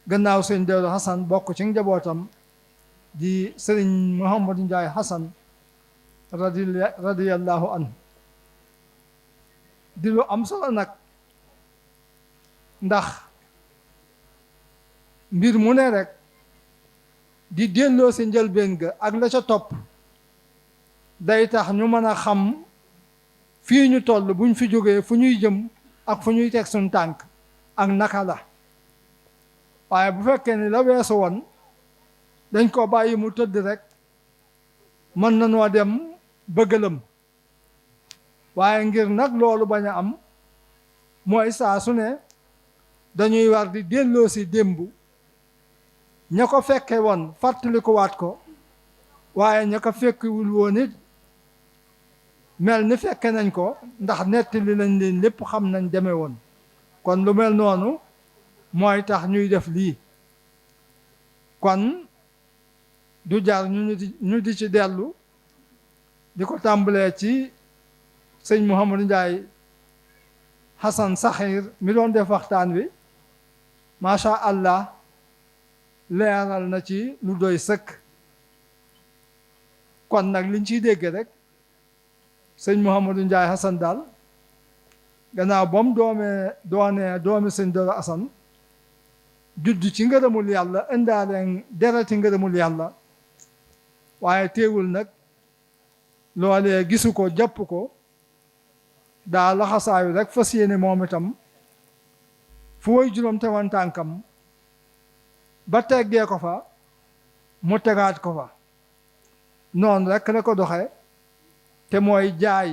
gannaaw sëñ Darou Assane bokk ci njabootam di sëriñ Mouhamadou Ndiaye Assane radiyallahu anhu di lu am solo nag ndax mbir mu ne rek di delloo si njëlbeen ga ak la ca topp day tax ñu mën a xam fii ñu toll buñ fi jógee fu ñuy jëm ak fu ñuy teg suñ tànk ak naka la waaye bu fekkee ni la weesu woon dañ ko bàyyi mu tëdd rek mën na noo dem bëggalam waaye ngir nag loolu bañ a am mooy saa su ne dañuy war di delloo si démb ña ko fekke woon fàttalikuwaat ko waaye ña ko fekkiwul woon it mel ni fekke nañ ko ndax nettali nañ leen lépp xam nañ deme woon kon lu mel noonu mooy tax ñuy def lii kon du jar ñu di ci dellu di ko tàmbalee ci sëñ Mouhamadou Ndiaye Assane Sakhir mi doon def waxtaan wi macha allah leeral na ci lu doy sëkk kon nag liñ ciy dégg rek sëñ Mouhamadou Ndiaye Assane daal gannaaw ba mu doonee doomi sëñ Darou Assane judd ci ngërëmul yàlla indaaleen dereti ngërëmul yàlla waaye teewul nag loolee gisu ko jàpp ko daa laxasaayu rek fas yéene moom itam fu way juróom tegoon tànkam ba teggee ko fa mu tegaat ko fa noonu rek la ko doxe te mooy jaay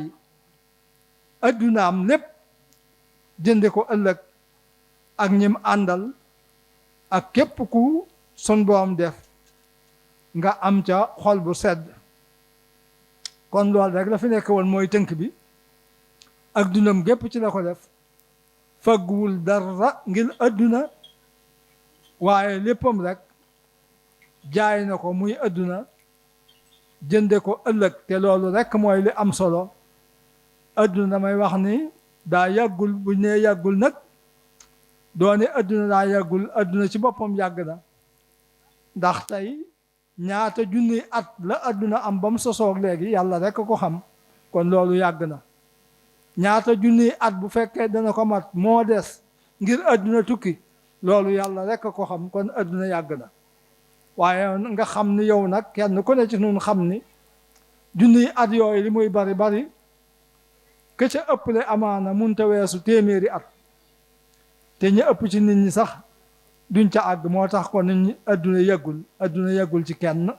addunaam lépp jënde ko ëllëg ak ñim àndal ak képp ku sun borom def nga am ca xol bu sedd kon loolu rek la fi nekk woon mooy tënk bi ak dunam gépp ci la ko def fagguwul dara ngir adduna waaye léppam rek jaay na ko muy adduna jënde ko ëllëg te loolu rek mooy li am solo adduna damay wax ni daa yàggul bu nee yàggul nag doone adduna daa yàggul adduna ci boppam yàgg na ndax tey ñaata junni at la adduna am ba mu sosoog léegi yàlla rek ko xam kon loolu yàgg na ñaata junni at bu fekkee dana ko mat moo des ngir adduna tukki loolu yàlla rek ko xam kon adduna yàgg na waaye nga xam ni yow nag kenn ku ne ci nun xam ni junni at yooyu li muy bari bari ke ca ëpple amaana munta weesu téeméeri at te ñu ëpp ci nit ñi sax duñ ca àgg moo tax ko nit ñi adduna yàggul ci kenn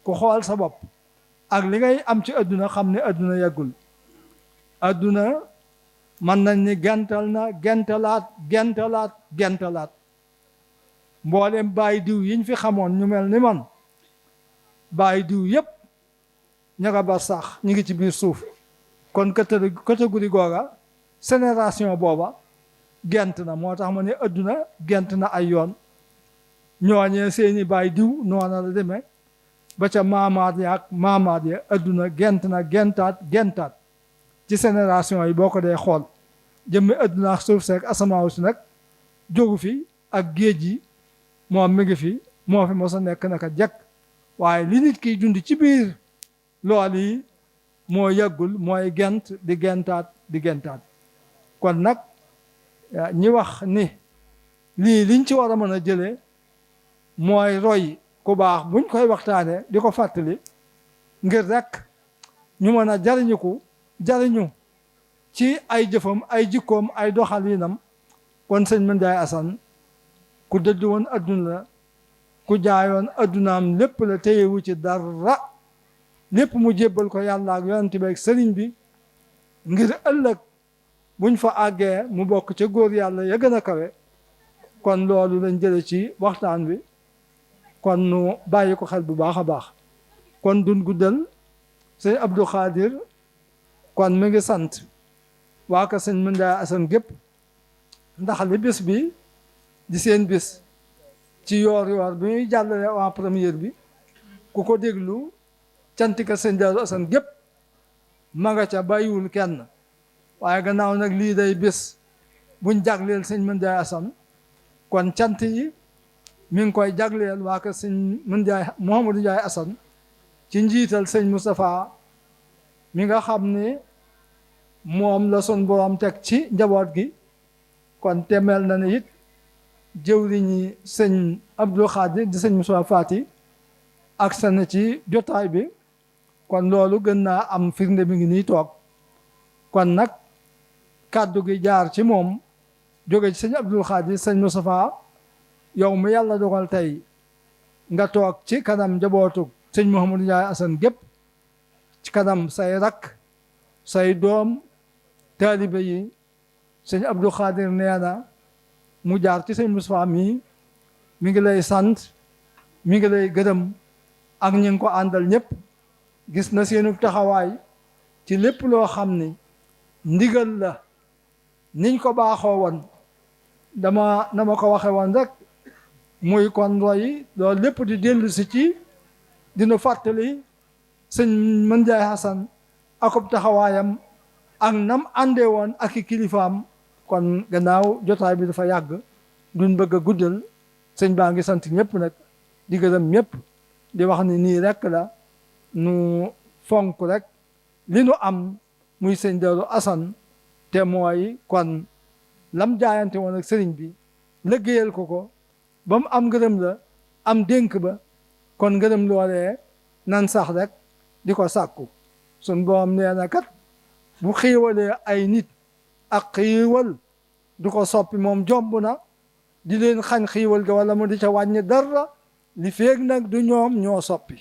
ku xool sa bopp ak li ngay am ci adduna xam ne adduna yàggul adduna mën nañ ni gental na gentalaat mboolem bàyyi diw yiñ fi xamoon ñu mel ni man bàyyi diw yépp ña nga ba sax ñu ngi ci biir suuf kon catégorie googa génération booba gent na moo tax ma ne adduna gent na ay yoon ñooñee seeni baay diw noona la demee ba ca maamaat ya ak maamaat ya adduna gent na gentaat ci génération yi boo ko dee xool jëmmi adduna ak suuf seek asamaaw si nag jógu fi ak géej yi moom mi ngi fi moo fi mos a nekk naka jekk waaye li nit kiy dund ci biir lool yi moo yàggul mooy gent di gentaat kon nag ñi wax ni lii liñ ci war a mën a jëlee mooy roy ku baax buñ koy waxtaane di ko fàttali ngir rek ñu mën a jariñu ci ay jëfam ay jikkoom ay doxalinam kon sëñ Mandiaye Assane ku dëdd woon adduna la ku jaayoon addunaam lépp la téyewu ci dara lépp mu jébbal ko yàlla ak yonent bi ak sëriñ bi ngir ëllëg buñ fa àggee mu bokk ca góor yàlla ya gën a kawe kon loolu lañ jële ci waxtaan wi kon nu bàyyi ko xel bu baax a baax kon duñ guddal sëñ Abdou Khadir kon mi ngi sant waa ka sëñ Mandiaye Assane gépp ndax li bis bi di seen bis ci yoor bi ñuy jàllale waa première bi ku ko déglu cantika sëñ Darou Assane gépp ma nga ca bàyyiwul kenn waaye gannaaw nag lii day bis buñ jagleel sëñ Mandiaye Assane kon cant yi mi ngi koy jagleel waa ka sëñ Mouhamadou Ndiaye Assane ci njiital sëñ Moustapha mi nga xam ne moom la sun borom teg ci njaboot gi kon temeel na ne it jëwriñi sëñ Abdou Khadir di sëñ Moussa Fati ak sana ci jotaay bi kon loolu gën naa am firnde mi ngi nii toog kon nag kàddu gi jaar ci moom jóge ci sëñ Abdou Khadir sëñ Moussa yow mi yàlla dogal tey nga toog ci kanam njabootu sëñ Mouhamadou Ndiaye Assane gépp ci kanam say rakk say doom taalibe yi sëñ Abdou Khadir nee na mu jaar ci sëñ Moustapha mi ngi lay sant mi ngi lay gërëm ak ñi ngi ko àndal ñëpp gis na seenu taxawaay ci lépp loo xam ni ndigal la niñ ko baaxoo woon na ma ko waxe woon rek muy kon roy loolu lépp di dellu si ci dina fàttali sëñ Mandiaye Assane akub taxawaayam ak nam àndee woon ak i kilifaam kon gannaaw jotaay bi dafa yàgg duñ bëgg a guddal sëñ baa ngi sant ñëpp nag di gërëm ñëpp di wax ni nii rek la nu fonk rek li nu am muy sëñ Darou Assane te mooy kon lam jaayante woon ak sëriñ bi liggéeyal ko ba mu am ngërëm la am dénk ba kon ngërëm loolee nan sax rek di ko sàkku sun borom nee na kat bu xiiwalee ay nit ak xiiwal du ko soppi moom jomb na di leen xañ xiiwal ga wala mu di ca wàññi dara li feeg nag du ñoom ñoo soppi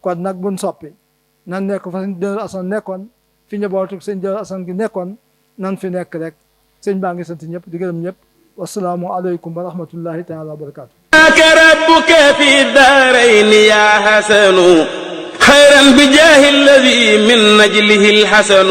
kon nag buñ soppi nan nekk fa sëñ Darou Assane nekkoon fi njabootu sëñ Darou Assane gi nekkoon nan fi nekk rek sëñ baa ngi sant ñëpp di gërëm ñëpp wasalaamu aleykum wa rahmatullahi taala wa barakatu ربك في الدارين يا حسن خيرا بجاه الذي من نجله الحسن